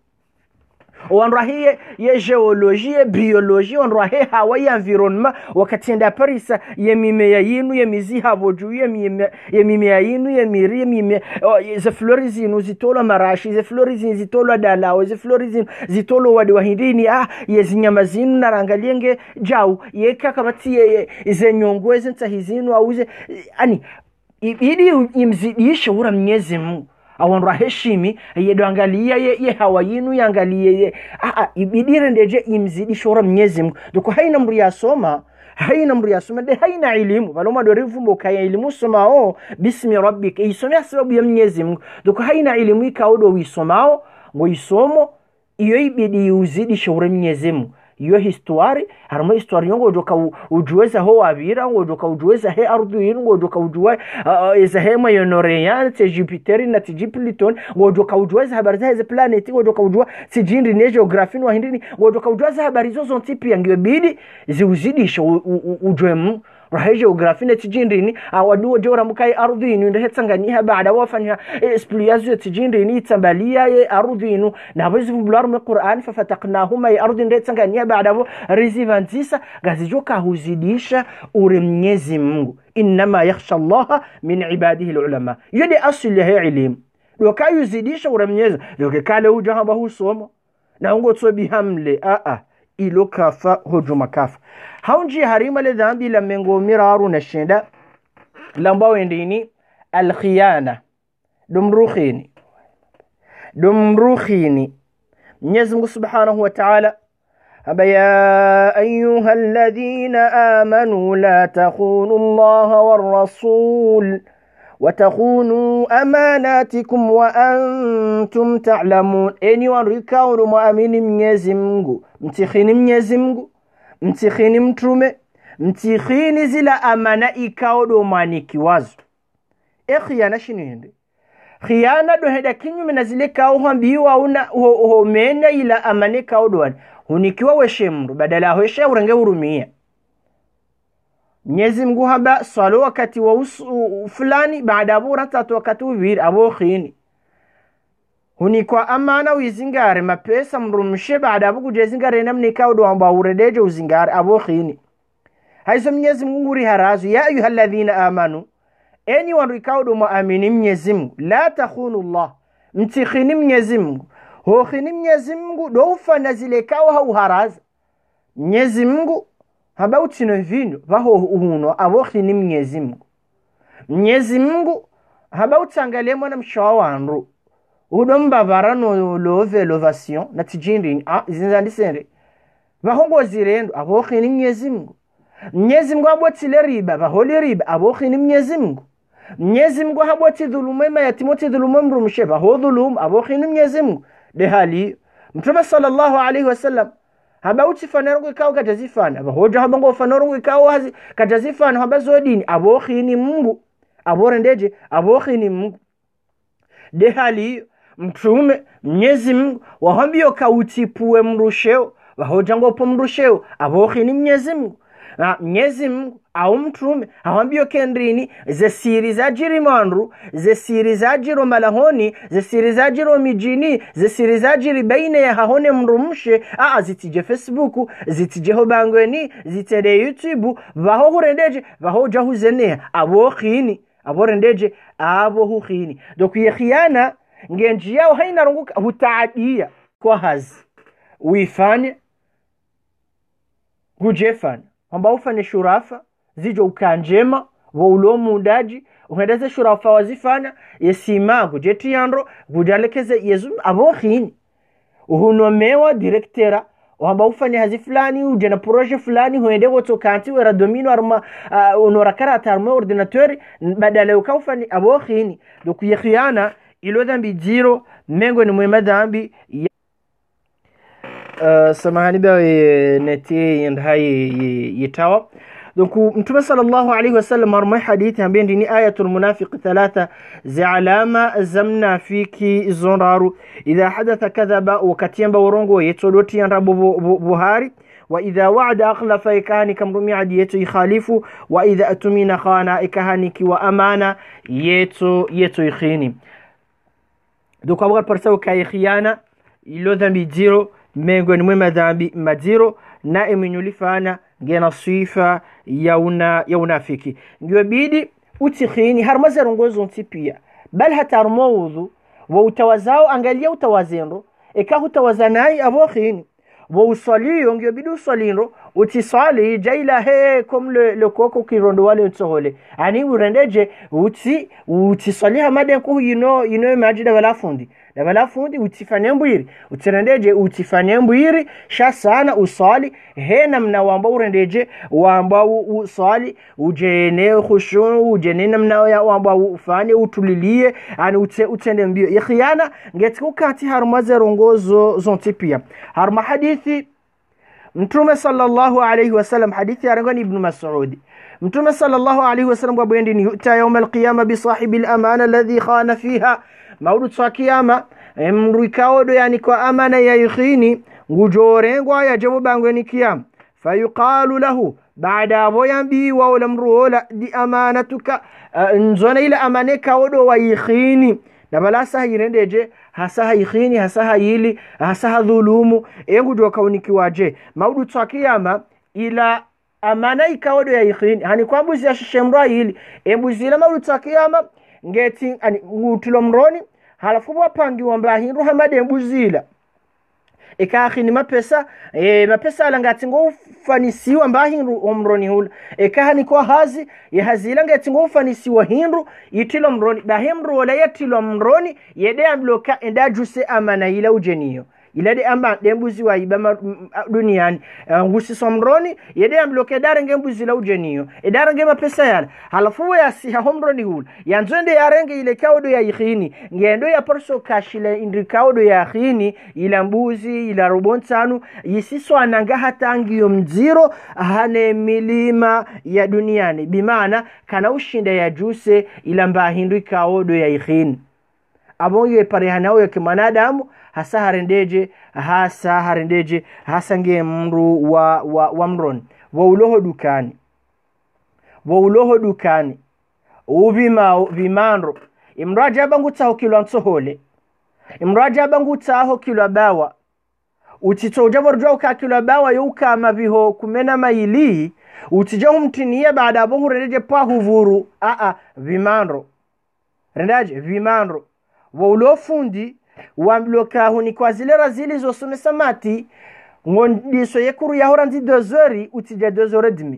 wanrahiye ye geologie biologie wanrahiye hawa ya environnement wakati enda parisa ye mimea yinu ye miziha boju ye mimea yinu ye miri ye mimea ze flores zinu zitolo marashi ze flores zinu zitolo dalao ze flores zinu zitolo wadi wahindini ye zinyama zinu narangalienge jau ye kakabati ye ze nyongwe ze ntahizinu auze ani ibidi imzidishe ura Mwenyezi Mungu awanra heshimi yedo angalia ye hawayinu yangalie ibidire ndeje imzidishe ura Mwenyezi Mungu doko haina mri yasoma de haina elimu baloma do rivumbo kaya elimu somao bismi rabbik isomea sababu ya Mwenyezi Mungu doko haina elimu ikaudo wisomao ngo isomo iyo ibidi uzidishe ura Mwenyezi Mungu iyo histoire harimo histoire ngo joka ujuweza ho abira ngo joka ujuweza he ardhi ngo joka ujuwa eza he mayonorean te Jupiter na te Pluton ngo joka ujuweza habari za planet ngo joka ujuwa si jindi ne geography no hindini ngo joka ujuweza habari zozo tipi yangiyo bidi ziuzidisha ujwemu rahe geography na tijindini awadu jora mukai ardhi ni ndetsangani baada wafanya explication tijindini tambalia ye ardhi nu na bazu bular mu Qur'an fa fataqnahuma ya ardhi ndetsangani baada resivantisa gazijoka huzidisha ure Mwenyezi Mungu inma yakhsha Allah min ibadihi alulama yadi asli ya ilim wakayuzidisha ure Mwenyezi yoke kale ujahaba husomo na ngotso bihamle ilo kafa hujuma kafa haunji harima le dhambi la mengo miraru na shenda lamba wendini alkhiyana dumrukhini Mwenyezi Mungu Subhanahu wa Ta'ala يا أيها الذين آمنوا لا تخونوا الله والرسول وتخونوا أماناتكم وأنتم تعلمون. anyone rikaulu muamini Mwenyezi Mungu, mtikhini Mwenyezi Mungu, mtikhini mtume, mtikhini zila amana ikaudo manikiwazo. Khiyana shinende khiyana do heda kinyume na zile kao hambiwa una mena ila amane kaudo hunikiwa weshemru badala hweshe urenge hurumia. Mwenyezi Mungu haba swalo wakati wa fulani baada abu ratatu wakati uviri abo khini hunikwa amana wizingare mapesa mrumshe baada abu kujezingare namni kaudo amba uredeje uzingare abo khini. Haizo Mwenyezi Mungu ri harazu ya ayyuhalladhina amanu anyone rikaudo muamini Mwenyezi Mungu la takhunu Allah mtikhini Mwenyezi Mungu ho khini Mwenyezi Mungu do ufana zile kawa hau haraza Mwenyezi Mungu haba utino vino vaho uhuno abo khini Mwenyezi Mungu. Mwenyezi Mungu haba utangalie mwana mshawa wanru udomba varano love lovation na tijindi zinzandisende vahongo zirendo abo khini Mwenyezi Mungu. Mwenyezi Mungu abotile riba vaholi riba abo khini Mwenyezi Mungu. Mwenyezi Mungu haboti dhulumu mayatimoti dhulumu mrumsheba ho dhulumu abo khini Mwenyezi Mungu. De hali Mtume sallallahu alaihi wasallam haba utifana ikao katazifana bahoja haba ngo fanoro ikao hazi katazifana haba zodini abo khini Mungu abo rendeje abo khini Mungu. De hali Mtume Mwenyezi Mungu wahambio kautipue mrusheo bahoja ngo pomrusheo abo khini Mwenyezi Mungu. Mwenyezi Mungu au mtume hawambio kendrini ze siri za jiri manru ze siri za jiro malahoni ze siri za jiro mijini ze siri za jiri baina ya hahone mrumshe zitije Facebook zitije hobangweni zitede YouTube vaho hurendeje vaho jahuzene abo khini abo rendeje abo hukhini doku yekhiyana ngenji yao haina runguka hutaadia kwa hazi uifanye hujefanya amba ufanye shurafa zijo ukanjema wa ulomu undaji uhendeze shurafa wazifana yesima kujeti yandro kujalekeze yezu abo khini uhunomewa directera amba ufanye hazi fulani uje na proje fulani huende woto kanti wera domino arma unorakara tarma ordinateur badala ukafanye abo khini donc yekhiyana ilo dhambi jiro mengo ni mwema dhambi samahani ba neti yandhayi yitawa. Donc Mtume sallallahu alayhi wasallam marmai hadithi ambendi ni ayatul munafiq thalatha zalama zamna fiki zonraru idha hadatha kadhaba wakatiamba urongo yetodoti yanrabu buhari wa idha wa'ada akhlafa ikani kamrumi adi yetu ikhalifu wa idha atumina khana ikahani kiwa amana yetu ikhini. Donc abgar parsaw kay khiyana ilo dhambi jiro mengo ni mwema dhambi majiro na iminyulifana ngena sifa ya unafiki ngiyo bidi utikhini harmazarongozo ntipia bal hatarmawudhu wa utawazao angalia utawazendo utawazanai abo khini wa usaliyo ngiyo bidi usaliro utisali jaila he comme le koko kirondo wale utsohole ani urendeje utisali hamade ko yino majida wala fundi utifanye mbwiri utirendeje utifanye mbwiri sha sana usali hena mna wamba urendeje wamba usali ujene khushu ujene namna ya wamba ufanye utulilie ani utende mbio yakhiana ngetiku kati harumaze rongozo zontipia harma hadithi Mtume sallallahu alayhi wasallam hadithi arangani ibn Mas'ud Mtume sallallahu alayhi wasallam gwabwendi ni yuta yawm al-qiyamah bi sahibi al-amana alladhi khana fiha maudu tsa kiyama mruikaodo yani kwa amana ya yukhini ngujorengwa ya jabu bangweni kiyam fayuqalu lahu baada aboyambi wa ulamruola di amanatuka nzona ila amaneka odo wa yukhini na balasa hirendeje hasa yukhini hasa hayili hasa dhulumu engujwa kaunikiwaje maudu tsa kiyama ila amana ikaodo ya yukhini hani kwa mbuzi ya shemra hili embuzi ila maudu tsa kiyama ngeti ani ngutilo mroni halafu wapangiwa mbahindu hamade mbuzila ikakhini mapesa alangati ngo ufanisiwa mbahindu omroni hula ikahani kwa hazi yahazila ngati ngo ufanisiwa hindu yitilo mroni bahimru wala yatilo mroni yede ambloka endajuse amana ila ujeniyo ilade amba dembuzi wa ibama duniani ngusi somroni yede ambloke darenge mbuzi la ujeniyo edarenge mapesa yale halafu ya si homroni hul yanzonde yarenge ile kaudo ya ikhini ngendo ya porso kashile indri kaudo ya ikhini ila mbuzi ila robontanu yisiso ananga hatangiyo mziro hane milima ya duniani bimaana kana ushinda ya juse ila mba hindri kaudo ya ikhini abonye parehanawe ya kimanadamu hasa harendeje hasa nge mru wa mron wa uloho dukani vimandro imraja bangu taho kilo antsohole imraja bangu taho kilo bawa utitoja borjo ka kilo bawa yuka mabiho kumena maili utija umtinie baada abongu rendeje pa huvuru vimandro rendaje vimandro wa ulofundi wambloka huni kwa zile razili zosomesa mati ngondiso yekuru yahora nzi 2 utija 2h30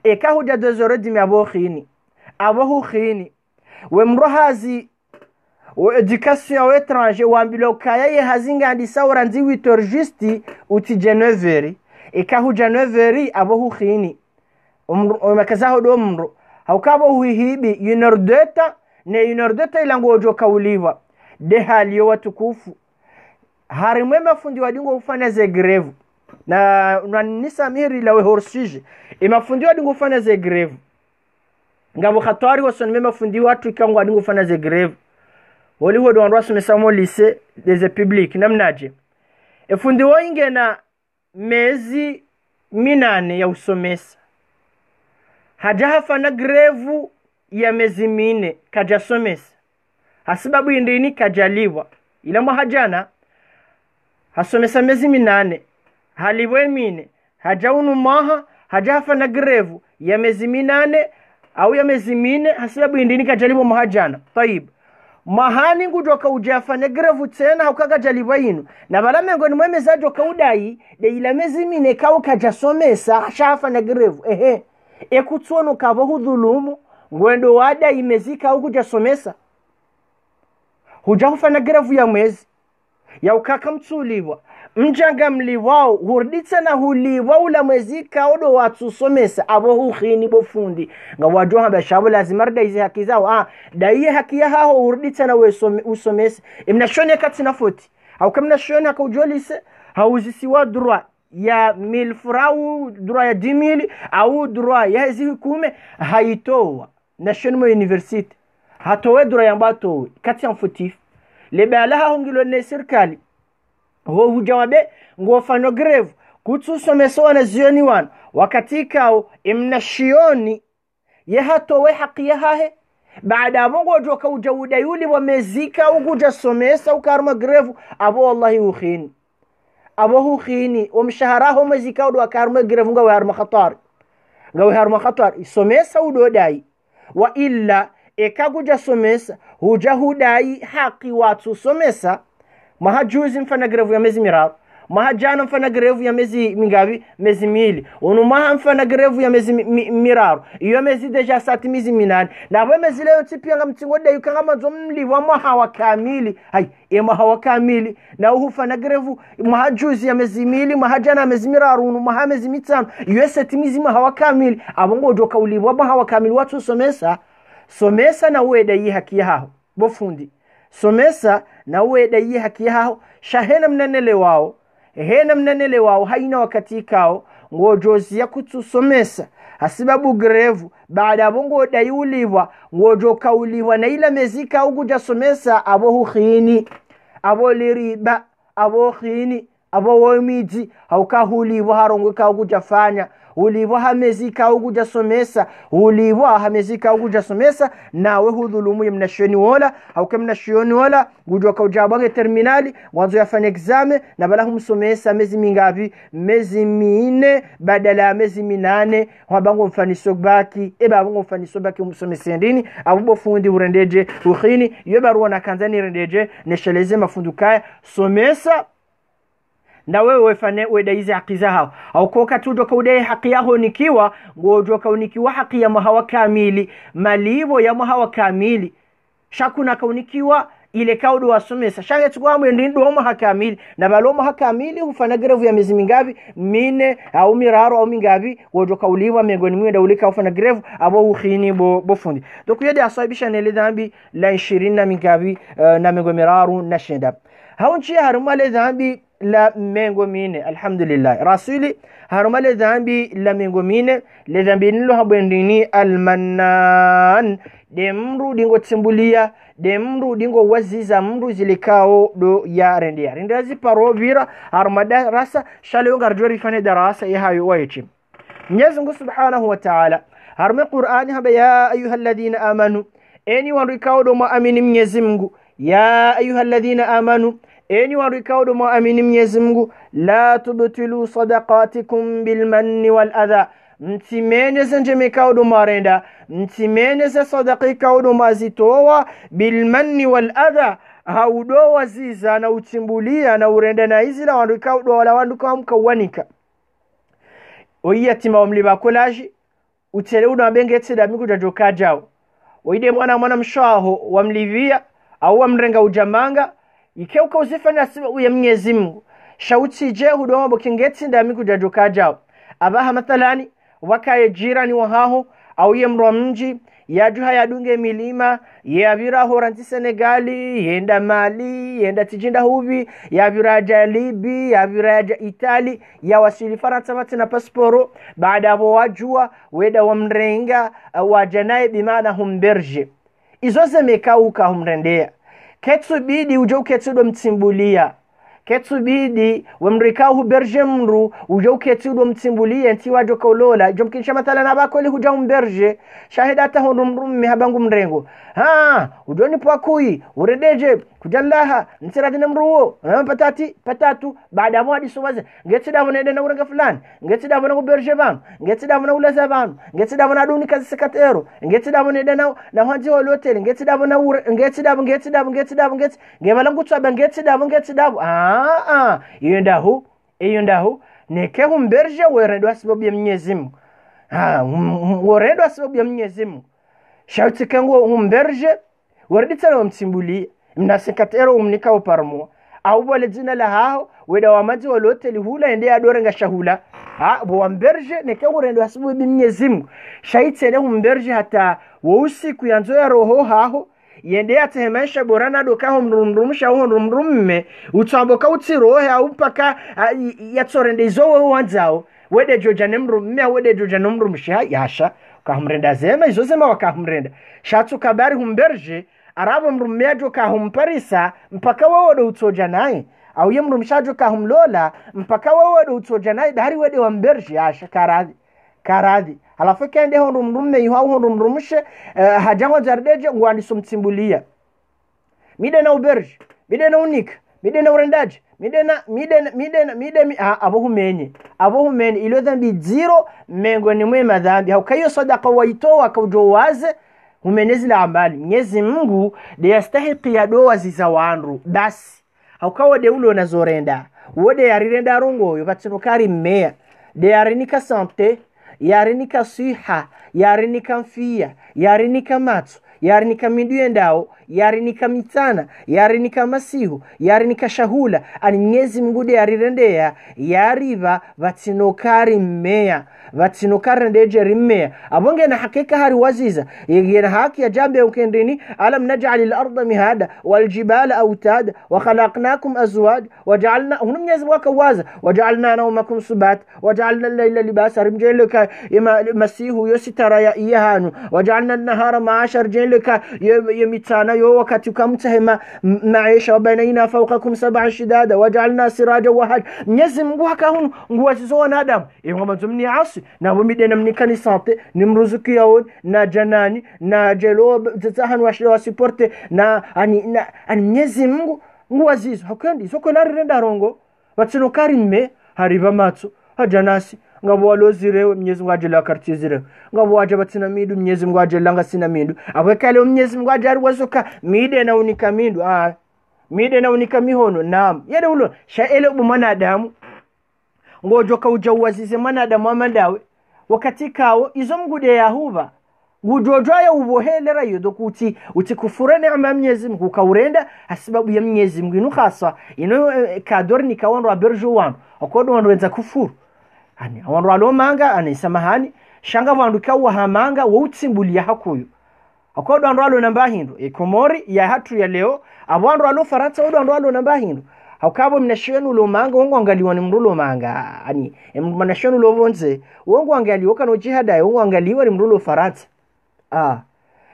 eka huja 2h30 abo khini we mrohazi we education we étranger wambloka yaye hazinga ndi sawra nzi 8h juste utija 9h eka huja 9h abo khini makazaho do mro haukabo huihibi 1h ne 1h ilangojo kauliwa de haliyo watukufu harimwe mafundi wadingo ufanya ze greve na nisamiri lawe horsije mafundi wadingo ufanya ze greve ngabo khatwari wasonme mafundi watu ikango wadingo ufanya ze greve wali hodo wandu wasomesamo lycée des publics namnaje fundi woinge na mezi 8 ya usomesa haja hafana greve ya mezi 4 kaja somesa hasibabu indini kajaliwa ila mahajana hasomesa mezi 8 haliwe 4 hajaunu maha hajafa na grevu ya mezi 8 au ya mezi 4 hasibabu indini kajaliwa mahajana tayib mahani ngujoka ujafa na grevu tena haukaga jaliwa inu na balame ngoni mwemeza joka udai de ila mezi 4 kawo kajasomesa shafa na grevu ekutsono kabo hudhulumu ngwendo wada imezika au kujasomesa hujafana grevu ya mwezi ya ukaka mtsuliwa mjanga mliwao hurditsa na huliwa ula mwezi kaodo watu somesa abo hukhini bofundi nga wajoha bashabo lazima rda izi haki zao daiye haki ya hao hurditsa na usomesa imnashone katina foti au kamna shone haka ujolise hauzisiwa droit ya 1000 francs droit ya 10000 au droit ya hizi hukume haitoa national university hatowe droit ya mbato kati amfutif lebalaha hongilo ne serikali ho hujawabe ngofano greve kutsusomesa na zioni wan wakati kao imnashioni ye hatowe haki ya hahe baada bongo joka ujawuda yuli wamezika uguja somesa ukarma greve abo wallahi ukhini abo ukhini umshaharaho mezika udu akarma greve ngawe harma khatar somesa udo dai wa illa ekaguja somesa hujahudai haki watu somesa mahajuzi mfana grevu ya mezi mirao mahajana mfana grevu ya mezi mingavi mezi 2 unumaha mfana grevu ya mezi mirao iyo mezi deja sati mezi 8 na bwe mezi leo tipia mtingoda yukanga mazomli wa mahawa kamili mahawa kamili na uhufana grevu mahajuzi ya mezi 2 mahajana mezi mirao unumaha mezi 5 iyo sati mezi mahawa kamili abongo joka uliwa mahawa kamili watu somesa na weda yi haki yao bofundi somesa na weda yi haki yao shahena mnenele wao haina wakati kao ngojozi ya kutusomesa hasibabu grevu baada bongo dayuliwa ngojo kauliwa na ila mezika uguja somesa abo hukhini abo liriba abo khini abo womiji haukahuliwa harongo ka uguja fanya uliwa hamezika uguja somesa nawe hudhulumu mnashoni wala au kama shoni wala gujoka ujabange terminali wanzo yafanya exame na bala humsomesa mezi mingapi mezi 4 badala mezi 8 wabango mfaniso baki bango mfaniso baki umsomesa ndini abubo fundi urendeje ukhini yobarwa na kanzani rendeje nesheleze mafundukaya somesa na wewe fane wedaizi haki zao au koka tujoka udai haki yao nikiwa ngojoka unikiwa haki ya mahawa kamili malivo ya mahawa kamili shakuna kaunikiwa ile kaudu wasomesa shange tukwa ndindo mahakamili na balo mahakamili hufanya greve ya miezi mingapi mine au miraro au mingapi wojo kauliwa miongoni mwenda ulika hufanya greve abo ukhini bofundi donc yede asabisha nele dhambi la 20 na mingapi na mengo miraru na shenda haunchi harumale dhambi la mengo mine alhamdulillah rasuli harumale dhambi la mengo mine le dhambi nilo habendini almannan demru dingo tsimbulia demru dingo waziza mru zilikao do ya rendia rendazi parovira harumada rasa shalo ngarjori fane darasa ya hayo waichi Mwenyezi Mungu Subhanahu wa Ta'ala harume Qur'ani haba ya ayyuhalladhina amanu eni warikao do muamini Mwenyezi Mungu ya ayyuhalladhina amanu eni warikao do muamini Mwenyezi Mungu la tubtilu sadaqatikum bilmanni wal adha mtimeneze njeme kaudu marenda mtimeneze sadaqi kaudu mazitowa bilmanni wal adha haudo waziza na utimbulia na urenda na izila wandu kaudu wala wandu kamkawanika oyiyatima wamliba kolaji utele uno abengetse da miku jajoka jao oide mwana mshaho wamlivia au wamrenga ujamanga ikeuka uzifanya uya Mwenyezi Mungu shauti je hudoma bokingetse da miku jajoka jao abaha mathalani wakaye jirani wahaho au yemro mji yajuha yadunge milima yavira horanti Senegali yenda Mali yenda tijinda huvi yavira Jalibi yavira Itali ya wasili Faransa mati na pasporo baada abo wajua weda wamrenga wajanaye bimana humberje izoze mekauka humrendea ketsu bidi ujo ketsu do mtimbulia ketsu bidi wamrikao huberje mru ujo ketsu do mtimbulia nti wajo kaulola jomkinsha matala na bakoli huja humberje shahidata honumrum habangu mrengo ujoni pakui uredeje kujallaha ntiradina mruo na patatu baada ya mwadi sowaze ngetida vonede na urenga fulani ngetida vona huberje banu ngetida vona ulaza banu ngetida vona duni kazi sekatero ngetida vonede na hanji holotel ngetida vona ngetida ngebalangu tsaba ngetida iyondahu neke humberje weredwa sababu ya Mwenyezi Mungu weredwa sababu ya Mwenyezi Mungu shauti kango humberje wereditana wamtimbulia mnasekatero umnika uparmo au wale jina la hao weda wamaji walote hula ende adorenga shahula bo wamberje neke weredwa sababu ya Mwenyezi Mungu shaiti ene humberje hata wausiku yanzo ya roho hao yende atehemesha borana doka humrumrumisha humrumme utamboka utirohe au paka yatsorende izo wanzao wede joja nemrumme wede joja nemrumisha yasha kahumrenda zema izo zema wakahumrenda shatu kabari humberje arabo mrumme joka humparisa mpaka wode utoja naye au yemrumishajo kahumlola mpaka wode utoja naye bari wede wamberje yasha karadhi alafu kende honumrumme yuhau honumrumishe hajango jardeje ngwandi sumtimbulia mide na uberge mide na unika mide na urendaje mide abohumenye ilo dhambi zero mengoni mwe madhambi haukayo sadaqa waitoa kaujowaze humenezi la amali Mwenyezi Mungu de yastahiqi ya doa zizawanru basi haukawo de ulo nazorenda wode yarirenda rongo yobatsinokari mmea de yarinika sante yarinika siha yarinika mfia yarinika matsu yarinika miduyendao yarinika mitana yarinika masihu yarinika shahula ani Mwenyezi Mungu de yarirendea yariva vatsinokari mmea vatsinokari ndeje rimmea abonge na hakika hari waziza yegena haki ya jambe ukendini alam naj'alil arda mihada wal jibala awtada wa khalaqnakum azwaj waj'alna hunu Mwenyezi Mungu waza waj'alna nawmakum subat waj'alna al-layla libasa rimjeleka masihu yositara ya iyahanu waj'alna an-nahara ma'asha rimjeleka yamitana yo wakati ukamtahema maisha wabaina fawqakum sab'a shidada waj'alna siraja wahaj Mwenyezi Mungu hakahunu nguwazizo wanadamu ngoma zumni asi na bumide na mnikani sante nimruzuki yao na janani na jelo tsahan washlo supporte na ani Mwenyezi Mungu nguwazizo hakendi soko narirenda rongo batsinokari mme hariba matso hajanasi ngabo walozirewe Mwenyezi Mungu ajela kartie zire ngabo waje batina midu Mwenyezi Mungu ajela ngasina midu abekale Mwenyezi Mungu ajari wasoka mide na unika midu mide na unika mihono naam yede ulo shaele bumana adamu ngojo kauja wazize manadamu amandawe wakati kao izo mgude yahuba ngujojoa ya uvohelera yodo kuti utikufura neema Mwenyezi Mungu kaurenda sababu ya Mwenyezi Mungu inu khasa ino kadori ni kawanro aberjo wanu okodo wandu wenza kufuru ani awanro alomanga ani samahani shanga wandu kawa hamanga wo utsimbulia hakuyo okodo wandu alo namba hindo Komori ya hatu ya leo abwandu alo Faransa wandu alo namba hindo hakabo mnashenu lomanga wongo angaliwa ni mrulo manga ani mnashenu lovonze wongo angaliwa kano jihada wongo angaliwa ni mrulo Faransa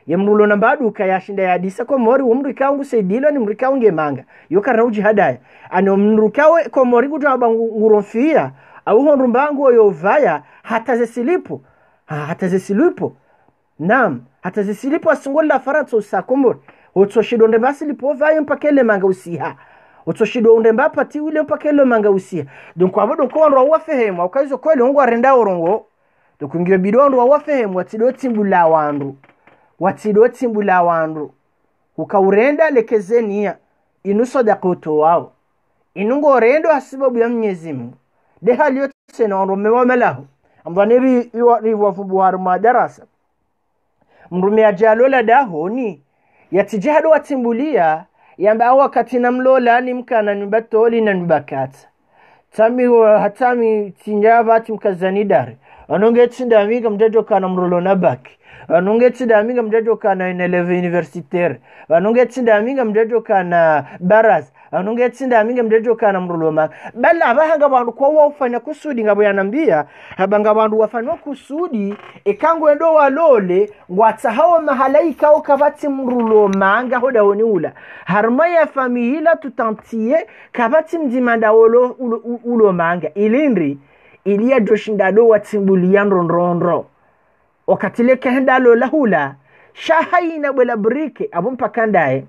yemrulo nambadu kayashinda ya disa Komori umrika ungu seidilo ni mrika unge manga yoka rauji hadaya ano mrukawe Komori kutaba ngurofia au honrumbangu oyovaya hata zesilipo naam hata zesilipo asungola Faransa usa Komori otoshido ndemba silipo vaya mpakele manga usiha otoshido ndemba pati ule mpakele manga usiha donc abodo ko wanro wafehemu ukaizo kweli ungu arenda orongo donc ngio bidondo wafehemu watido timbula wandu ukaurenda lekezenia inuso dakoto wao inungo rendo asibabu ya Mwenyezi Mungu de hali yote na wandu mewamelaho ambaniri riwafubu haru madarasa mrume ajalola dahoni yatijahado watimbulia yamba wakati namlola ni mkana nibatoli na nibakata hatami tinjava timkazani dare anonge tsinda amiga mjajo kana mrolo na baki anonge tsinda amiga mjajo kana ineleve universitaire anonge tsinda amiga mjajo kana baraz anonge tsinda amiga mjajo kana mrolo ma bala abahanga bandu kwa wafanya kusudi ngabo yanambia habanga bandu wafanya kusudi ekango endo walole ngwatsa hawa mahalaika ukabati mrolo manga hoda oniula harma ya famila tutantie kabati mdimanda ulo manga ilindri ilia joshindado watimbulia ndondro wakati leke hendalo lahula shahaina bwela brike abumpa kandae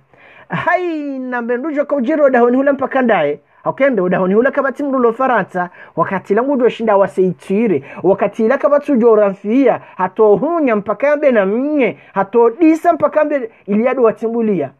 haina mbendujo kaujiro dahoni hula mpakandae hakende dahoni hula kabati mrulo Faransa wakati langu joshinda waseitire wakati la kabatu jorafia hato hunya mpakambe na mnye hato disa mpakambe iliado watimbulia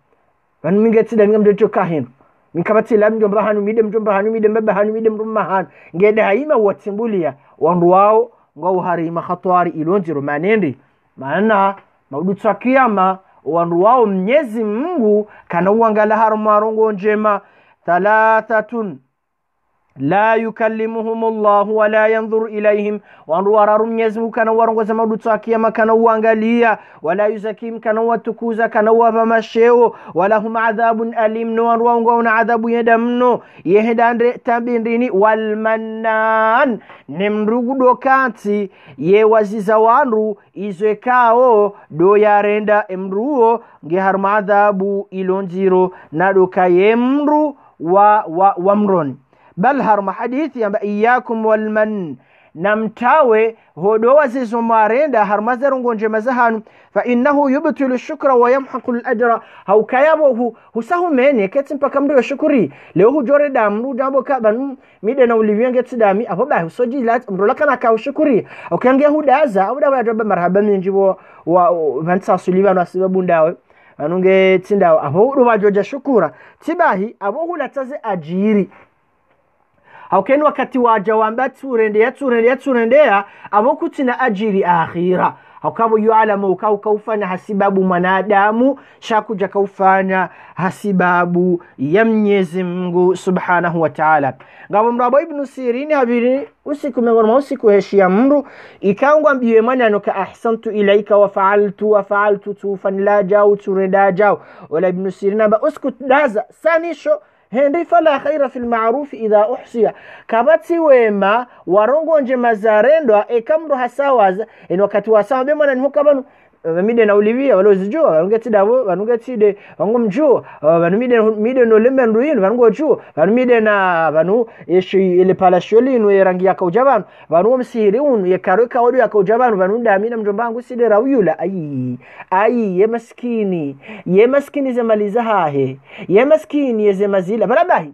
wanu mingeti da mngamdejo kahino mikabati la mjomba hanu mide mbaba hanu mide mrumma hanu ngede haima watimbulia wandu wao ngao harima khatwari ilonjiro manendi maana maudutsa kiyama wandu wao Mwenyezi Mungu kana uangala harumarongo njema thalathatun la yukallimuhum Allah wa la yanzuru ilayhim wandu wararu Mwenyezi Mungu kana warongoza maudutsa kiyama kana uangalia wala yuzakim kana watukuza kana wava masheo wala hum adhabun alim no wandu wangu na adhabu yedamno yehedande tabindini wal mannan nemrugu dokati ye waziza wandu izwekao do yarenda emruo nge harma adhabu ilonjiro nadoka yemru wa mroni bal harma hadithi yamba iyakum wal man namtawe hodo wazizo marenda harmazero ngonje mazahanu fa innahu yubtilu shukra wa yamhaqu al ajra hau kayabo husahu mene keti mpaka mdo shukuri leo hujore damru dambo kaban mide na ulivyenge tidami apo ba husoji lat mdola kana ka shukuri okange hudaza abuda wa marhaba minjibo wa vansa suliva na sababu ndawe anunge tindawo apo do bajoja shukura tibahi abo hulataze ajiri haukeni wakati waja wamba turendea abokutina ajiri akhira haukabo yualamu kaufanya hasibabu mwanadamu shakuja kaufanya hasibabu ya Mwenyezi Mungu subhanahu wa ta'ala ngabo mrabo Ibn Sirini habiri usiku mengorma usiku heshia mru ikangwa mbiwe manano ka ahsantu ilaika wa fa'altu tufan la jao turenda jao wala Ibn Sirini ba uskut daza sanisho hendi fala khaira fil ma'ruf idha uhsiya kabati wema warongo nje mazarendo ekamro hasawaza en wakati wasawa bemana nhokabanu mide na ulivia walozijua wanungeti davo wanungeti de wangomjua wanumide no lembe nduino wangojuo wanumide na wanu yeshi ile palasholi no rangi ya kaujabanu wanu msihiri unu ye karoka audio ya kaujabanu wanunda amina mjombangu side rawula ai ye maskini zemaliza hahe ye maskini ye zemazila balabahi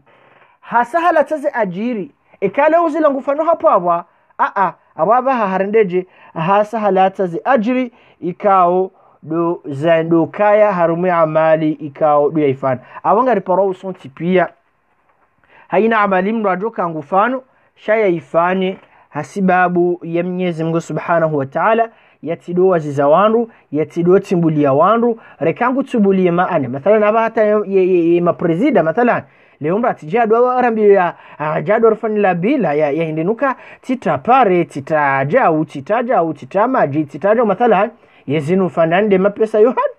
hasahala taze ajiri ekale uzila ngufano hapo abwa ababaha harendeje hasahala taze ajiri ikao do zando kaya harume amali ikao do yaifana awanga riporo sonti pia haina amali mrajo kangufano shaya ifanye hasibabu ya Mwenyezi Mungu Subhanahu wa Ta'ala yatido waziza wandu yatido timbulia wandu rekangu tubulie maana mathalan aba hata mapresida mathalan leo mrati jado arambia jado rafani la bila ya hindinuka titapare titaja titamaji titaja mathalan yezinu fanande mapesa yohan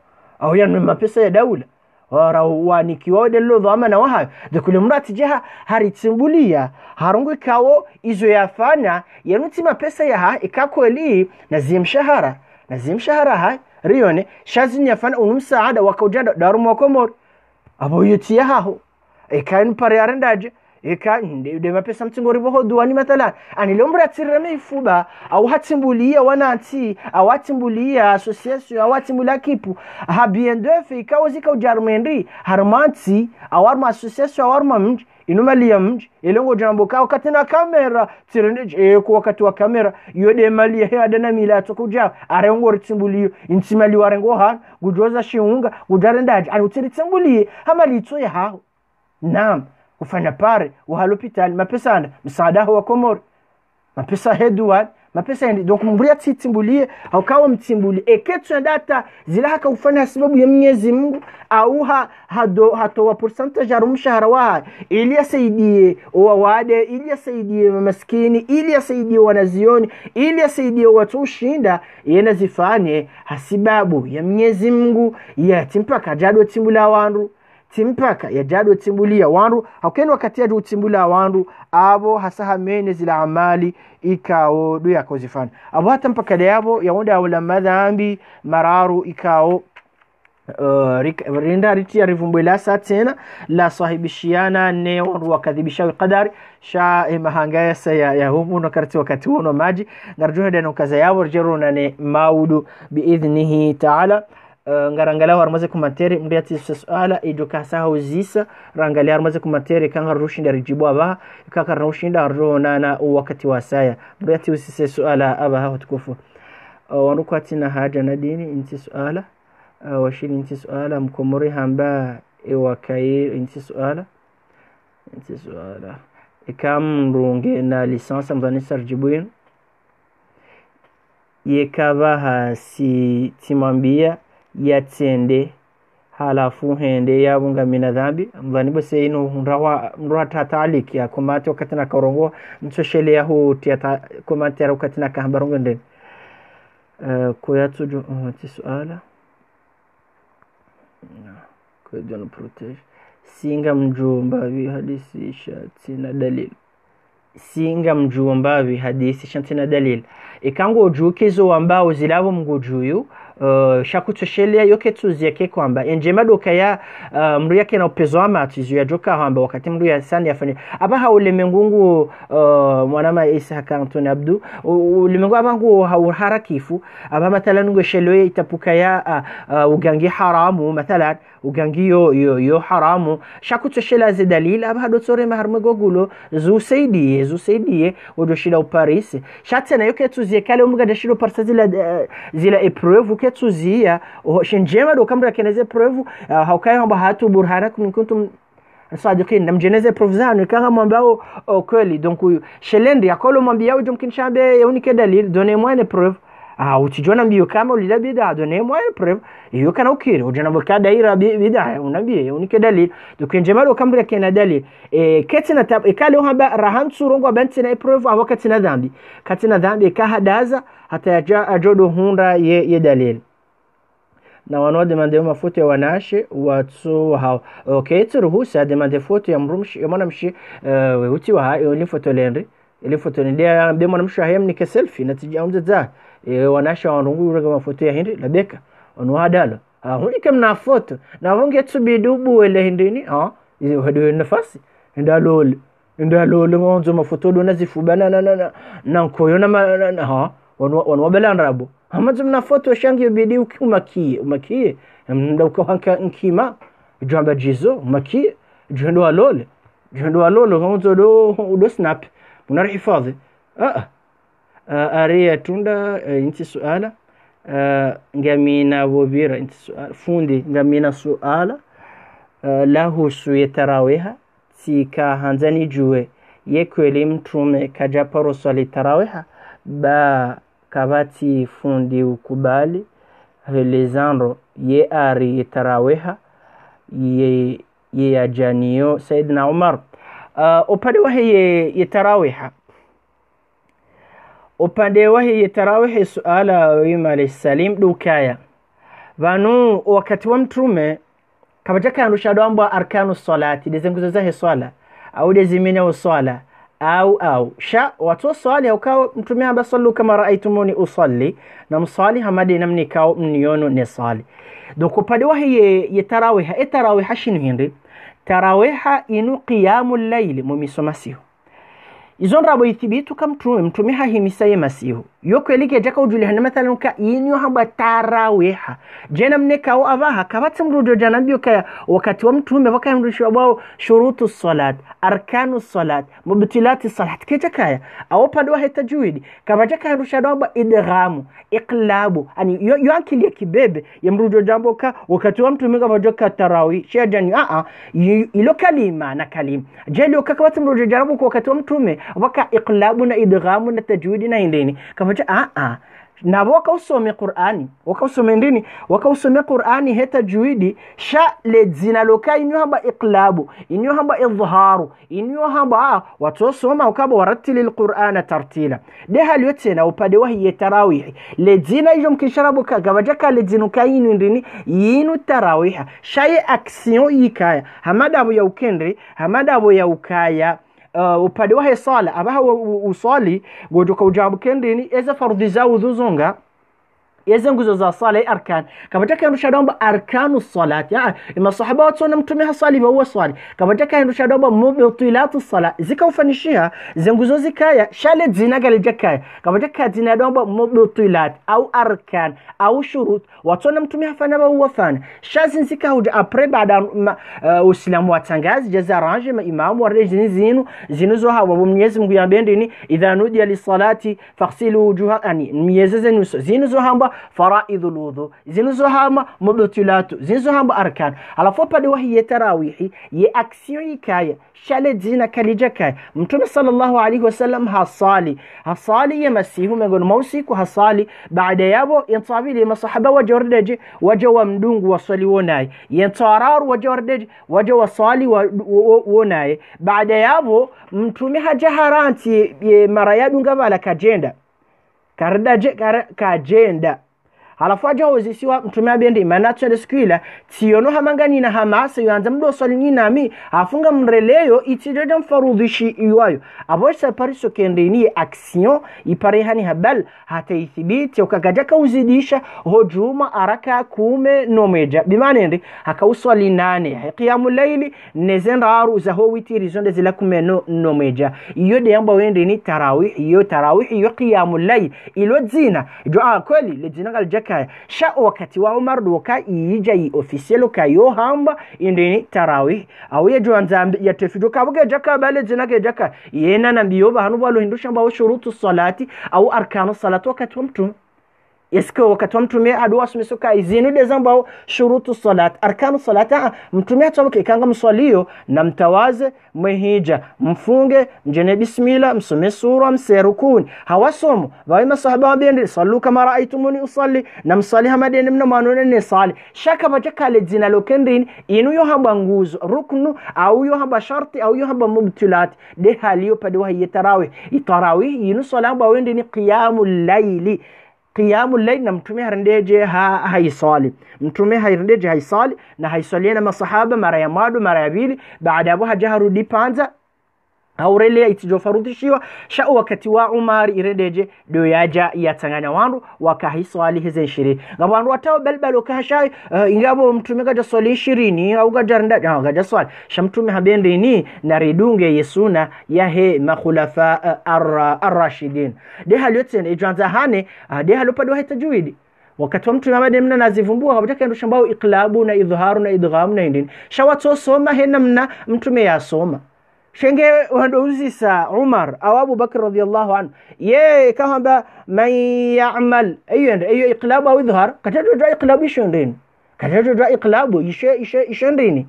au yana mapesa ya daula wara wanikiwa delo dhamana waha de kule mrati jaha haritsimbulia harungu kawo izo yafanya yanuti mapesa ya ikakweli nazimshahara ha rione shazini yafana unumsaada wakojada darumo komor abo yuti haho ikain pare arendaje eka de mapesa mtingori boho duani mathalan anilombra tirame ifuba au hatimbulia wananti au hatimbulia association au hatimbulia kipu habiendef ikawazika ujarmendi harmanti au arma association au arma mj inumalia mj elongo jambo kao katina kamera tirende ko wakati wa kamera yode mali ya dana mila tokuja arengo ritimbulia intimali warengo han gujoza shiunga gujarendaje anutiri timbulie hamali to ya hao naam kufanya pare wa hospitali mapesa anda msaada wa komor mapesa hedwan mapesa ndi donc mburia titimbulie au kawa mtimbulie eketu data zila haka ufanya sababu ya Mwenyezi Mungu au hatoa percentage ya mshahara wa ili asaidie wawade ili asaidie maskini ili asaidie wanazioni ili asaidie watu ushinda yena zifanye hasibabu ya Mwenyezi Mungu ya timpaka jado timbula wandu timpaka ya jado timbulia wandu hakeni wakati ya timbula wandu abo hasaha mene zila amali ikao du yako zifanya abo hata mpaka yabo ya wanda wala madhambi mararu ikao rinda ritia rivumbela tena la sahibishiana ne wandu wakadhibisha qadari sha mahangaya ya humu no karti wakati wono maji ngarjuhe deno kaza yabo rjeruna ne maudu biidhnihi ta'ala ngarangala warmaze kumatere mbiati swala idoka saho zisa rangala warmaze kumatere kanga rushinda rijibu aba kaka rushinda rona na wakati wasaya mbiati usise swala aba hawa tukufu wanukwati na haja na dini inti swala washini inti swala mkomori hamba wakair inti swala ikam runge na lisansa mzanisa rijibu yekava hasi timambia yatende halafu hende yabunga mina dhambi mvani bose ino mrawa tataliki ya komati wakati na korongo mtoshele ya huu tiata komati ya wakati na kahambarongo ndeni kuyatuju tisuala kuyadwana protege singa mjumbavi hadisi shatina dalil singa mjumbavi hadisi shatina dalil ikango ujukizo ambao zilavo mgujuyu shakutoshelea yoke tuzieke kwamba njema doka ya mru yake na upezo ama atizu ya joka hamba wakati mru ya sani yafanya aba haulemengungu mwanama Isa haka Antoni Abdu ulemengu abangu harakifu aba mathalan ngo sheloye itapuka ya ugangi haramu mathalan ugangi yo haramu shakutoshelea ze dalil aba hadotore maharmegogulo zu saidie odoshila uparis shatena yoke tuzieke ale umga dashilo parsazila zila epreuve tuzia shinjema do kamra keneze preuve haukai hamba hatu burhanakum kuntum sadiqin namjeneze preuve zanu kanga mwambao kweli donc shelendi yakolo mwambia mkin shambe yaunike dalil donnez-moi une preuve utijona mbio kama ulila bid'a donnez-moi une preuve hiyo kana ukiri ujana boka daira bid'a unambie yaunike dalil donc njema do kamra kena dalil ketina tab ikale hamba rahan surongo banti na preuve wakati na dhambi katina dhambi kahadaza hata ajodo hunda ye dalil na wanao demande mafuta ya wanashe watu hao okay turuhusa demande foto ya mrumshi ya mwanamshi uti wa ile foto lenri ile foto ndia be mwanamshi hayam ni selfie natija umza wanashe wanungu rega mafuta ya hindi labeka onu hadalo huni kama foto na wonge tubidubu ile hindini hadi nafasi ndalole ngonzo mafoto do nazifubana na nkoyo na wanwabela nrabo hamazu mna foto shangi bidi umakie mnda ukahanka nkima jamba jizo umakie jendo alole ngonzo do snap unarihifadhi aria tunda inti suala ngamina wobira inti suala fundi ngamina suala lahu suye taraweha tika hanzani juwe yekweli mtume kajaparo swali tarawiha ba kabati fundi ukubali helezandro ye ari tarawiha ye ajaniyo Saidina Umar. Upande wa ye tarawiha, upande wa ye tarawihi suala wima alayhisalim dukaya vanu wakati wa mtume kabajaka anushado amba arkanu salati dezenguzo zahe swala au dezimine uswala au sha watu swali au mtume amba sallu kama raaitumuni usalli na msali hamadi namni kao mniyono ne sali. Donc upande wa ye tarawiha tarawiha shinu hindi tarawiha inu qiyamul layli mumisomasiho izon rabo ithibitu kam mtume hahimisaye masiho yoko elike jaka ujulihana mathalan ka inyo hamba tarawiha jena mneka au abaha kabati mrudo janambio kaya wakati wa mtume waka mrudisho wabao shurutu salat arkanu salat mubtilati salat keja kaya au pande wa tajwidi kabajaka mrushado waba idghamu iqlabu ani yo akili ya kibebe ya mrudo jambo ka wakati wa mtume kabajaka tarawih shia jani ilo kalima na kalim jeli wakati mrudo jarabu kwa wakati wa mtume waka iqlabu na idghamu na tajwidi na hindini kamoja na wakausome Qur'ani wakausome ndini wakausome Qur'ani heta juidi sha ledzina loka inyo hamba iqlabu inyo hamba idharu inyo hamba watosoma ukaba waratili alqur'ana tartila de hali yote na upade wahi tarawih ledzina ijo mkisharabu kagabajaka ledzinu kainu ndini yinu tarawih shay action yikaya hamada abo ya ukendre hamada abo ya ukaya upande wa sala abaha usali gojoka ujabu kendini eza fardhi zao dhuzunga eza nguzo za sala arkan kabajaka nushadomba arkanu salat ima sahaba watu mtume sali wa swali kabajaka nushadomba mubtilatu salat zikaufanishia zenguzo zikaya shale zinagal jakaya kabajaka zinadomba mubtilat au arkan au shurut watu mtume hafanya wa fana shazin zikauja apre baada uislamu watangazi jazarange imamu wa rejini zinuzo hawa Mwenyezi Mungu yambendini idha nudiya lisalati faghsilu wujuhakum miyezezenu zinuzo hamba faraidul wudu zinuzo hama mubtilatu zinuzo hamba arkan alafu pade wahi tarawihi ye action ikaya shale zina kalijaka mtume sallallahu alaihi wasallam hasali ya masihu mengon mausiku hasali baada yabo intabili masahaba wajordeje wajawa mdungu wasali wonai yentararu wajordeje wajawa sali wonai baada yabo mtume hajaharanti marayadu ngabala kajenda kardaje kajenda halafu ajawozisiwa mtume abende manatso deskuila tiono hamangani na hamasa yanza mdo swali nami afunga mreleyo itidoda mfarudhishi iwayo abosha pariso kendeni action iparehani habal hata ithibiti ukagajaka uzidisha hojuma araka kume nomeja bimanende hakauswali 8 qiyamul layli nezenraru za howitiri zonde zila kume nomeja iyo de yamba wende ni tarawih iyo qiyamul layl ilo zina dua kweli lejina galjaka sha wakati wa Umar doka ijai officiel kayo hamba indeni tarawih au yejo anzambi ya tefido kabuge jaka bale zinake jaka yena na biyo ba hanu balo hindusha ba shurutu salati au arkanu salati wakati wa mtume esko wakati wa mtume adwa sumesoka izinu de zamba shurutu salat arkanu salata mtume atoke kanga mswalio na mtawaze mhija mfunge mjene bismillah msome sura mserukuni hawasomo wao masahaba wabende sallu kama raaitumuni usalli na msali hamadeni mna manone ne sali shaka bajaka le zina lokendini inu yo hamba nguzo ruknu au yo hamba sharti au yo hamba mubtilat de haliyo pade wa tarawih inu salamba wende ni qiyamul layli qiyamul layl na mtume harendeje haisali mtume harendeje haisali na haisali na masahaba mara ya madu mara ya bili baada hapo hajarudi panza aurele itijofarudishiwa sha wakati wa Umar irendeje do yaja yatanganya wandu wakahiswali hizo 20 ngabandu watao belbelo kahashai ingabo mtume gaja swali 20 au gajarnda gaja swali shamtume habende ni naridunge yesuna yahe makhulafa ar-rashidin de halyoten ejanza hane de halopado hitajuidi wakati wa mtume abademna nazivumbua kabutaka ndo shambao iqlabu na idharu na idgham na indin shawato soma henamna mtume yasoma shenge wando uzisa Umar au Abu Bakr radhiyallahu anhu ye kahamba man ya'mal ayo iqlabu au idhar katajo iqlabu shondeni katajo iqlabu ishendeni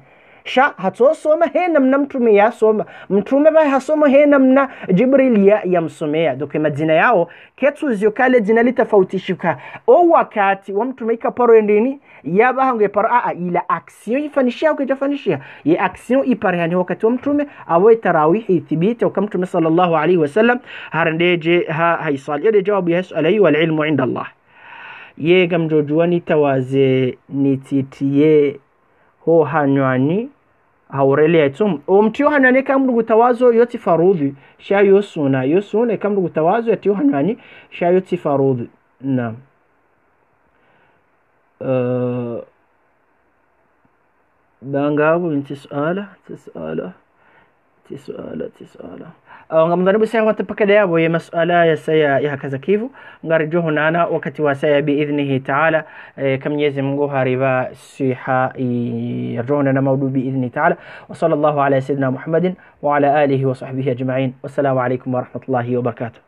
sha hatosoma he namna mtume yasoma mtume ba hasoma he namna Jibril ya msomea doke majina yao ketu zio kale jina litafautishika o wakati wa mtume ikaparo endini yaba hange paro ila action ifanishia ukijafanishia ya action iparehani wakati wa mtume awe tarawih ithibita wa mtume sallallahu alaihi wasallam harandeje haisali ile jawabu ya swali wal ilmu inda Allah ye gamjojuani tawaze nititie ho hanywani haurele itum mtio hanane kamdu gutawazo yoti farudhi sha yosuna kamdu gutawazo yoti hanwani sha yoti farudhi na bangabu inti suala ngamdhanibu saya watapakada yabo ya masuala ya saya ya hakaza kivu ngarijuhu nana wakati wa saya biidhnihi ta'ala kam Mwenyezi Mungu hariba siha yarjuna na maudu biidhni ta'ala wa sallallahu ala sayyidina Muhammadin wa ala alihi wa sahbihi ajma'in wassalamu alaykum wa rahmatullahi wa barakatuh.